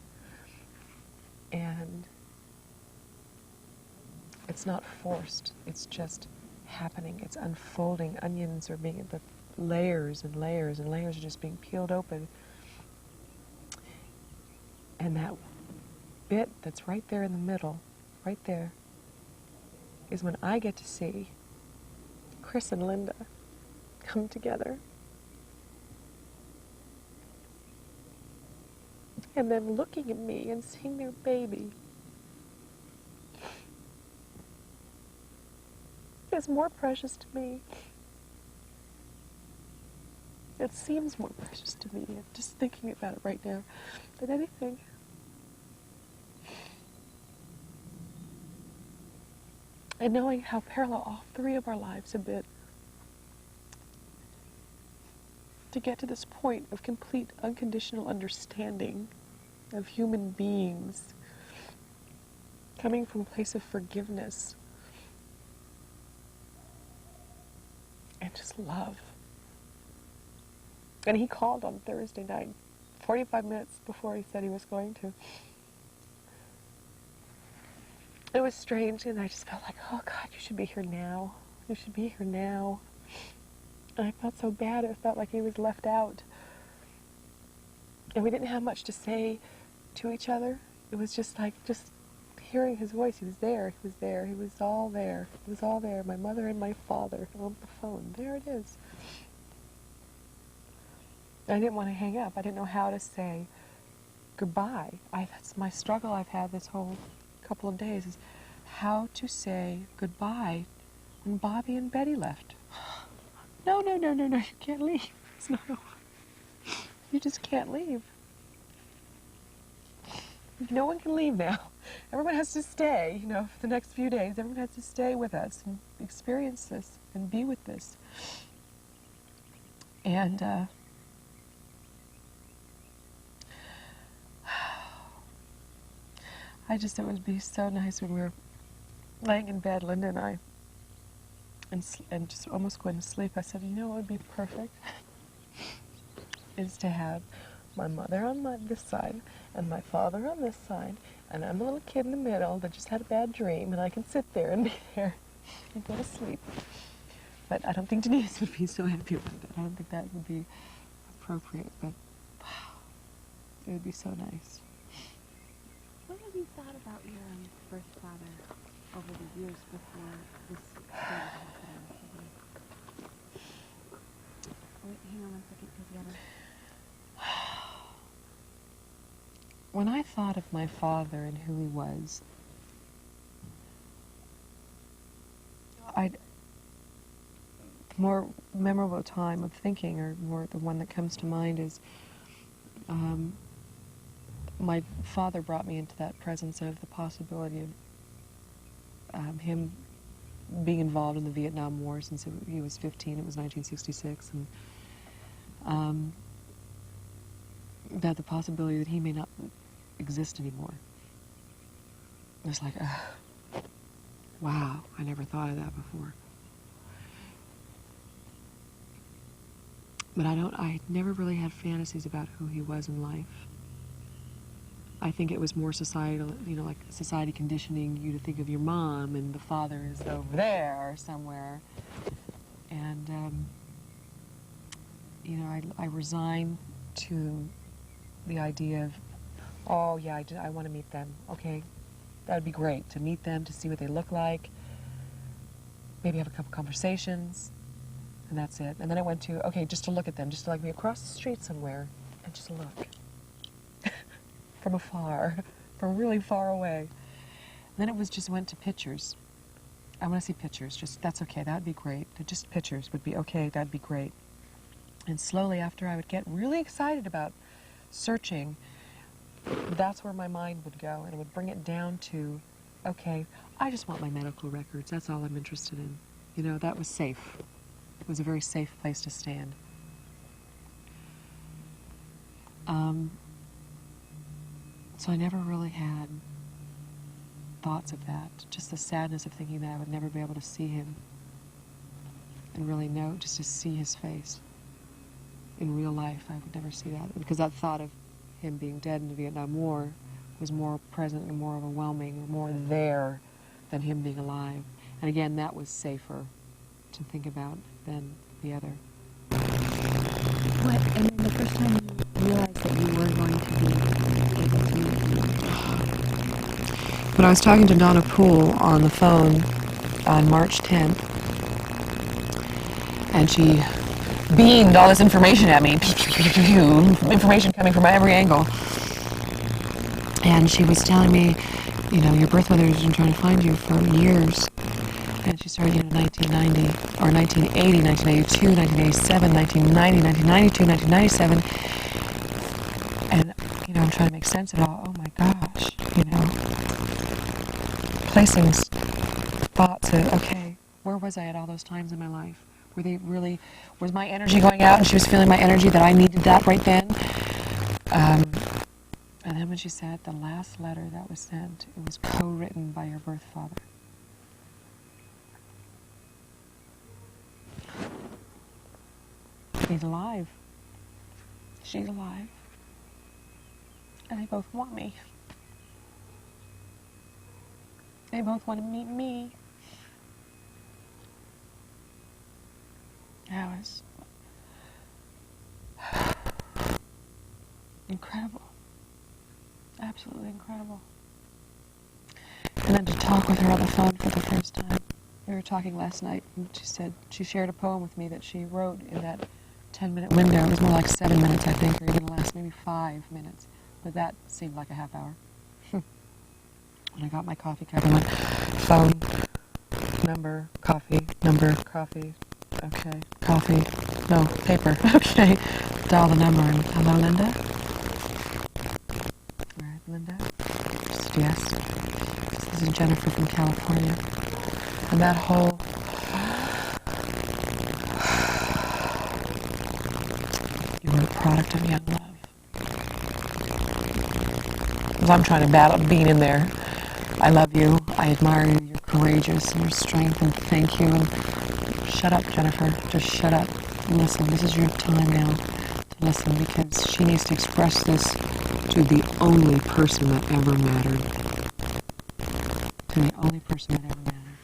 Speaker 1: And it's not forced. It's just happening. It's unfolding. Onions are being, the layers and layers and layers are just being peeled open. And that bit that's right there in the middle, right there, is when I get to see Chris and Linda come together.
Speaker 5: and them looking at me and seeing their baby is more precious to me. It seems more precious to me, just thinking about it right now, than anything. And knowing how parallel all three of our lives have been, to get to this point of complete unconditional understanding of human beings, coming from a place of forgiveness and just love. And he called on Thursday night, 45 minutes before he said he was going to. It was strange, and I just felt like, oh God, you should be here now. You should be here now. And I felt so bad. It felt like he was left out. And we didn't have much to say to each other. It was just like, just hearing his voice. He was there. He was there. He was all there. It was all there. My mother and my father on the phone. There it is. I didn't want to hang up. I didn't know how to say goodbye. That's my struggle I've had this whole couple of days, is how to say goodbye when Bobby and Betty left. No, you can't leave. It's not over. You just can't leave. No one can leave now. Everyone has to stay, for the next few days. Everyone has to stay with us and experience this and be with this. And it would be so nice when we were laying in bed, Linda and I, and just almost going to sleep. I said, what would be perfect is to have my mother on this side and my father on this side, and I'm a little kid in the middle that just had a bad dream, and I can sit there and be there and go to sleep. But I don't think Denise would be so happy about that. I don't think that would be appropriate, but wow, it would be so nice.
Speaker 2: What have you thought about your birth father over the years before this happened? Wait, hang on one second, because you gotta...
Speaker 5: When I thought of my father and who he was, the more memorable time of thinking, or more the one that comes to mind, is my father brought me into that presence of the possibility of him being involved in the Vietnam War since he was 15. It was 1966, and that the possibility that he may not exist anymore. It was like, wow, I never thought of that before. But I never really had fantasies about who he was in life. I think it was more societal, like society conditioning you to think of your mom and the father is over there somewhere. And, I resigned to the idea of, oh yeah, I want to meet them. Okay, that would be great to meet them, to see what they look like, maybe have a couple conversations, and that's it. And then I went to, okay, just to look at them, just to be across the street somewhere and just look. From afar, from really far away. And then it was just went to pictures. I want to see pictures. That's okay. That'd be great. Just pictures would be okay. That'd be great. And slowly, after I would get really excited about searching, that's where my mind would go, and it would bring it down to, okay, I just want my medical records. That's all I'm interested in. That was safe. It was a very safe place to stand. So I never really had thoughts of that. Just the sadness of thinking that I would never be able to see him and really know, just to see his face in real life. I would never see that, because that thought of him being dead in the Vietnam War was more present and more overwhelming, more there than him being alive. And again, that was safer to think about than the other.
Speaker 2: What? And then the first time you realized that you were going to be able to meet him?
Speaker 5: When I was talking to Donna Poole on the phone on March 10th, and she beamed all this information at me, information coming from every angle, And she was telling me, you know, your birth mother has been trying to find you for years. And she started in 1990, or 1980, 1982, 1987, 1990, 1992, 1997. And, you know, I'm trying to make sense of it all. Oh my gosh, you know. Placing thoughts of, okay, where was I at all those times in my life? Were they really, was my energy going out and she was feeling my energy that I needed that right then? And then when she said the last letter that was sent, it was co-written by your birth father. He's alive. She's alive. And they both want me. They both want to meet me. That was incredible. Absolutely incredible. And then to talk with her on the phone for the first time. We were talking last night, and she said she shared a poem with me that she wrote in that 10-minute window. It was more like 7 minutes, I think, or even less, maybe 5 minutes. But that seemed like a half hour. When I got my coffee cup, I went, phone, number, coffee, okay, coffee, no, paper, okay. Dial the number and, hello, Linda? All right, Linda? Just yes. This is Jennifer from California. And that whole, you were a product of young love. As I'm trying to battle being in there. I love you. I admire you. You're courageous and your strength, and thank you. And shut up, Jennifer. Just shut up. Listen. This is your time now to listen, because she needs to express this to the only person that ever mattered. To the only person that ever mattered.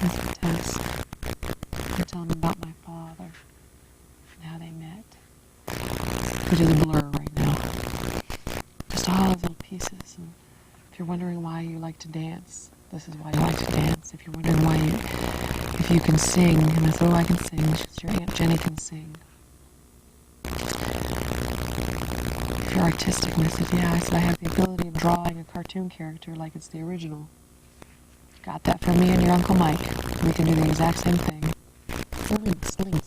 Speaker 5: That's the test. I'm telling them about my father and how they met. Which is a blur right now. Just all those little pieces. And if you're wondering why you like to dance, this is why you like to dance. If you're wondering why if you can sing, and I said, oh, I can sing. She said, your Aunt Jenny can sing. If you're artistic, and I said, yeah. I said, I have the ability of drawing a cartoon character like it's the original. Got that from me and your Uncle Mike. We can do the exact same thing. Slings.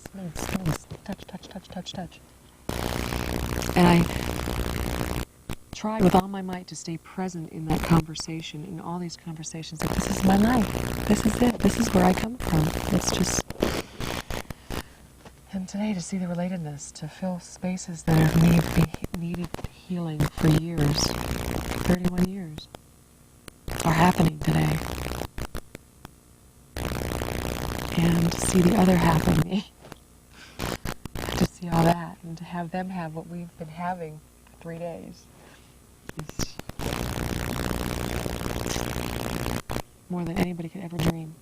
Speaker 5: Touch. And I try with all my might to stay present in that conversation, in all these conversations. Like, this is my life. This is it. This is where I come from. It's just... And today, to see the relatedness, to fill spaces that have needed healing for years, 31 years, are happening today. And to see the other half of me, to see all that, and to have them have what we've been having for 3 days, is more than anybody could ever dream.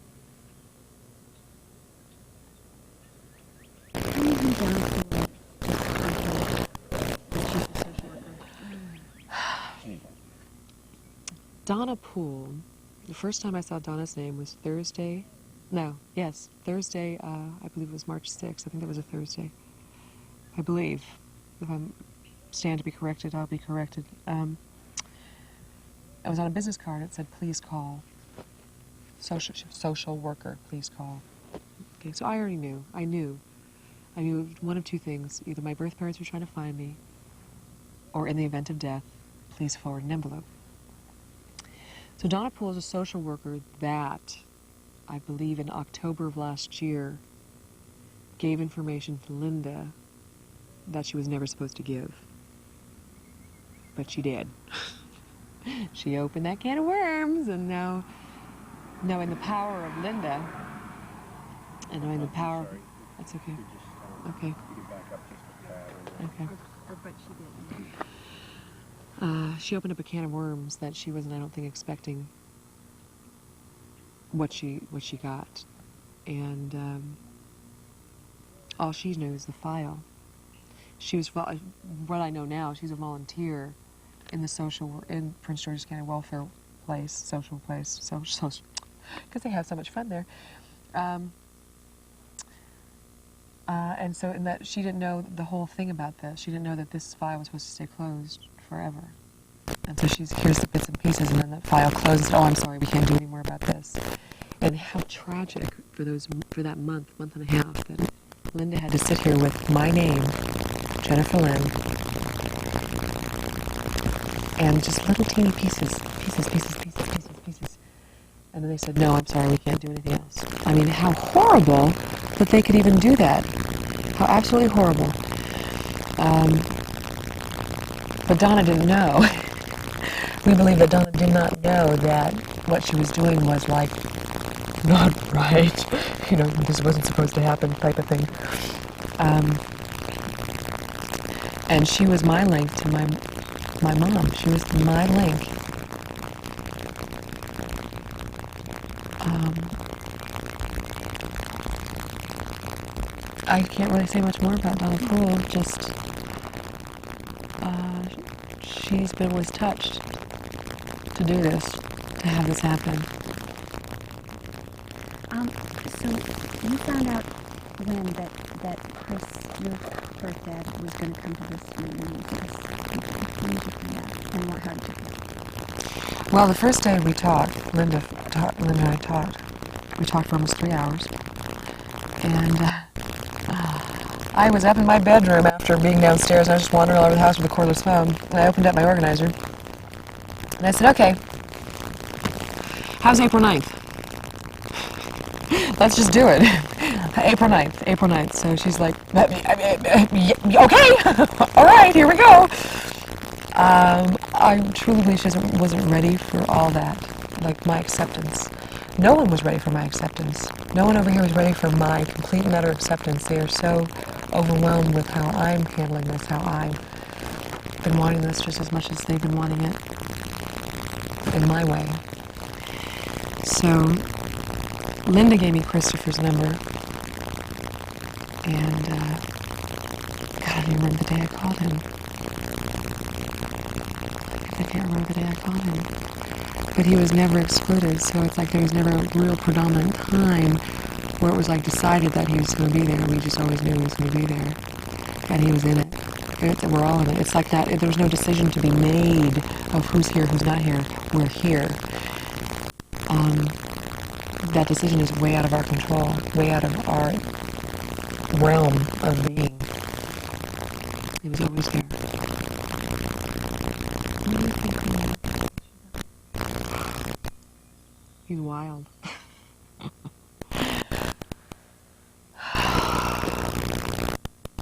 Speaker 5: Donna Poole, the first time I saw Donna's name was Thursday, I believe it was March 6th. I think that was a Thursday. I believe. If I stand to be corrected, I'll be corrected. I was on a business card. It said, please call. Social worker, please call. Okay, so I already knew. I knew one of two things. Either my birth parents were trying to find me, or in the event of death, please forward an envelope. So Donna Poole is a social worker that, I believe in October of last year, gave information to Linda that she was never supposed to give. But she did. She opened that can of worms, and now, knowing the power of Linda, and knowing the power...
Speaker 4: Sorry.
Speaker 5: That's okay.
Speaker 4: You just,
Speaker 5: Okay.
Speaker 4: You can back up just a tad.
Speaker 5: Okay.
Speaker 2: But she didn't.
Speaker 5: She opened up a can of worms that she wasn't, I don't think, expecting what she got. And all she knew is the file. She was, what I know now, she's a volunteer in the in Prince George's County welfare place, social place, because they have so much fun there. And so in that she didn't know the whole thing about this. She didn't know that this file was supposed to stay closed forever. And so here's the bits and pieces, and then the file closes. Oh, I'm sorry, we can't do any more about this. And how tragic for that month and a half, that Linda had to sit here with my name, Jennifer Lynn, and just little teeny pieces. And then they said, no, I'm sorry, we can't do anything else. I mean, how horrible that they could even do that. How absolutely horrible. But Donna didn't know. We believe that Donna did not know that what she was doing was like not right. You know, this wasn't supposed to happen type of thing. And she was my link to my mom. She was my link. I can't really say much more about Donna Poole, just was touched to do this, to have this happen.
Speaker 2: So you found out when that Chris, your first dad, was going to come to this meeting. When did you find out? And how did you find out?
Speaker 5: Well, the first day we talked, Linda and I talked. We talked for almost 3 hours. And I was up in my bedroom after being downstairs, and I was just wandering all over the house with a cordless phone. And I opened up my organizer. And I said, okay, how's April 9th? Let's just do it. April 9th. So she's like, okay, all right, here we go. I truly believe she wasn't ready for all that, like my acceptance. No one was ready for my acceptance. No one over here was ready for my complete and utter acceptance. They are so overwhelmed with how I'm handling this, how I've been wanting this just as much as they've been wanting it in my way. So Linda gave me Christopher's number, and God, I don't remember the day I called him. I can't remember the day I called him. But he was never excluded, so it's like there was never a real predominant time where it was like decided that he was going to be there. We just always knew he was going to be there, and he was in it. We're all in it. It's like that. There was no decision to be made of who's here, who's not here. We're here. That decision is way out of our control, way out of our realm of being. He was always there. He's wild.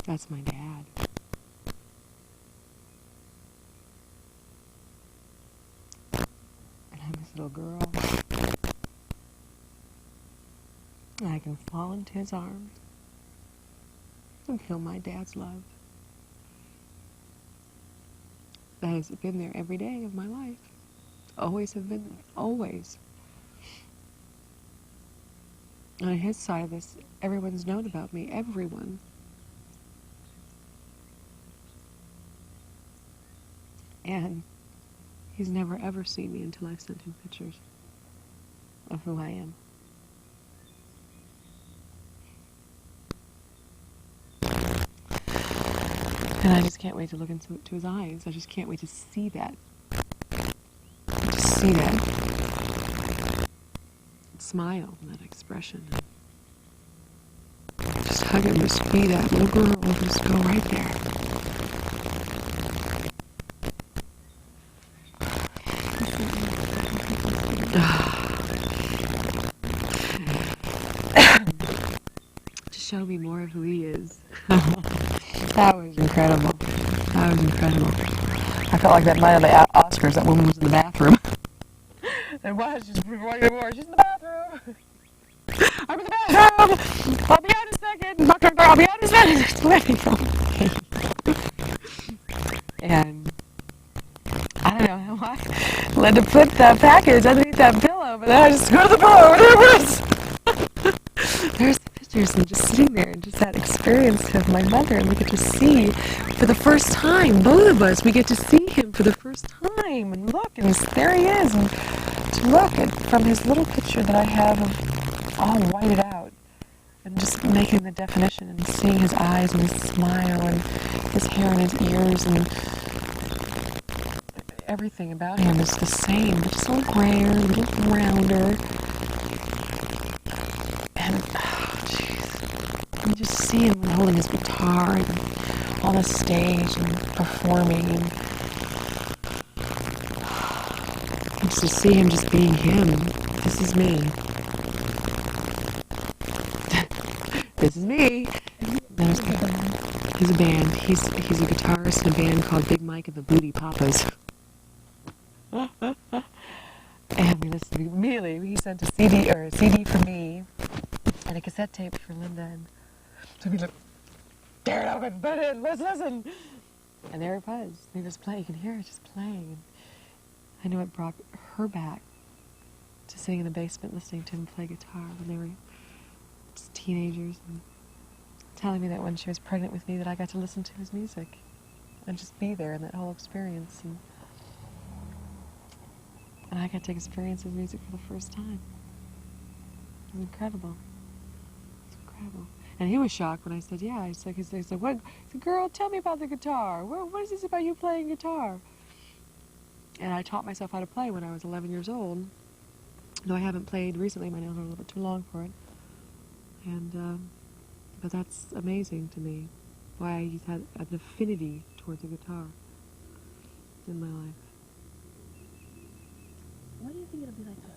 Speaker 5: That's my dad. And I'm his little girl. I can fall into his arms and feel my dad's love. That has been there every day of my life. Always have been there. Always. On his side of this, everyone's known about me. Everyone. And he's never ever seen me until I've sent him pictures of who I am. And I just can't wait to look into his eyes. I just can't wait to see that. To see that smile and that expression. Just hug him, just be that little girl, just go right there. To show me more of who he is. That was incredible. That was incredible. I felt like that night of the Oscars, that woman was in the bathroom. It was, she's in the bathroom. I'm in the bathroom. I'll be out in a second. I'll be out in a second. And I don't know how I led to put that package underneath that pillow, but then I just go to the pillow, whatever it is. There's the pictures and just sitting there and just that experience of my mother, and we get to see for the first time, both of us, we get to see him for the first time, and look, and there he is, and to look at from his little picture that I have of all whited out, and just making the definition and seeing his eyes and his smile and his hair and his ears and everything about him is the same, but just a little grayer, a little rounder. And, oh, jeez. You just see him holding his guitar and on the stage and performing. And just to see him just being him. This is me. This is me. There's he's a band. He's a guitarist in a band called Big Mike and the Booty Papas. And we listened immediately. He sent a CD for me and a cassette tape for Linda. And so we looked, tear it open, put it in, let's listen. And there it was. He was playing. You can hear it just playing. I know it brought her back to sitting in the basement listening to him play guitar when they were just teenagers, and telling me that when she was pregnant with me that I got to listen to his music and just be there in that whole experience, and I got to experience his music for the first time. It was incredible. It's incredible. And he was shocked when I said, yeah. He said, what? He said, girl, tell me about the guitar. What is this about you playing guitar? And I taught myself how to play when I was 11 years old. Though I haven't played recently, my nails are a little bit too long for it. And, but that's amazing to me, why he's had an affinity towards the guitar in my life.
Speaker 2: What do you think it'll be like to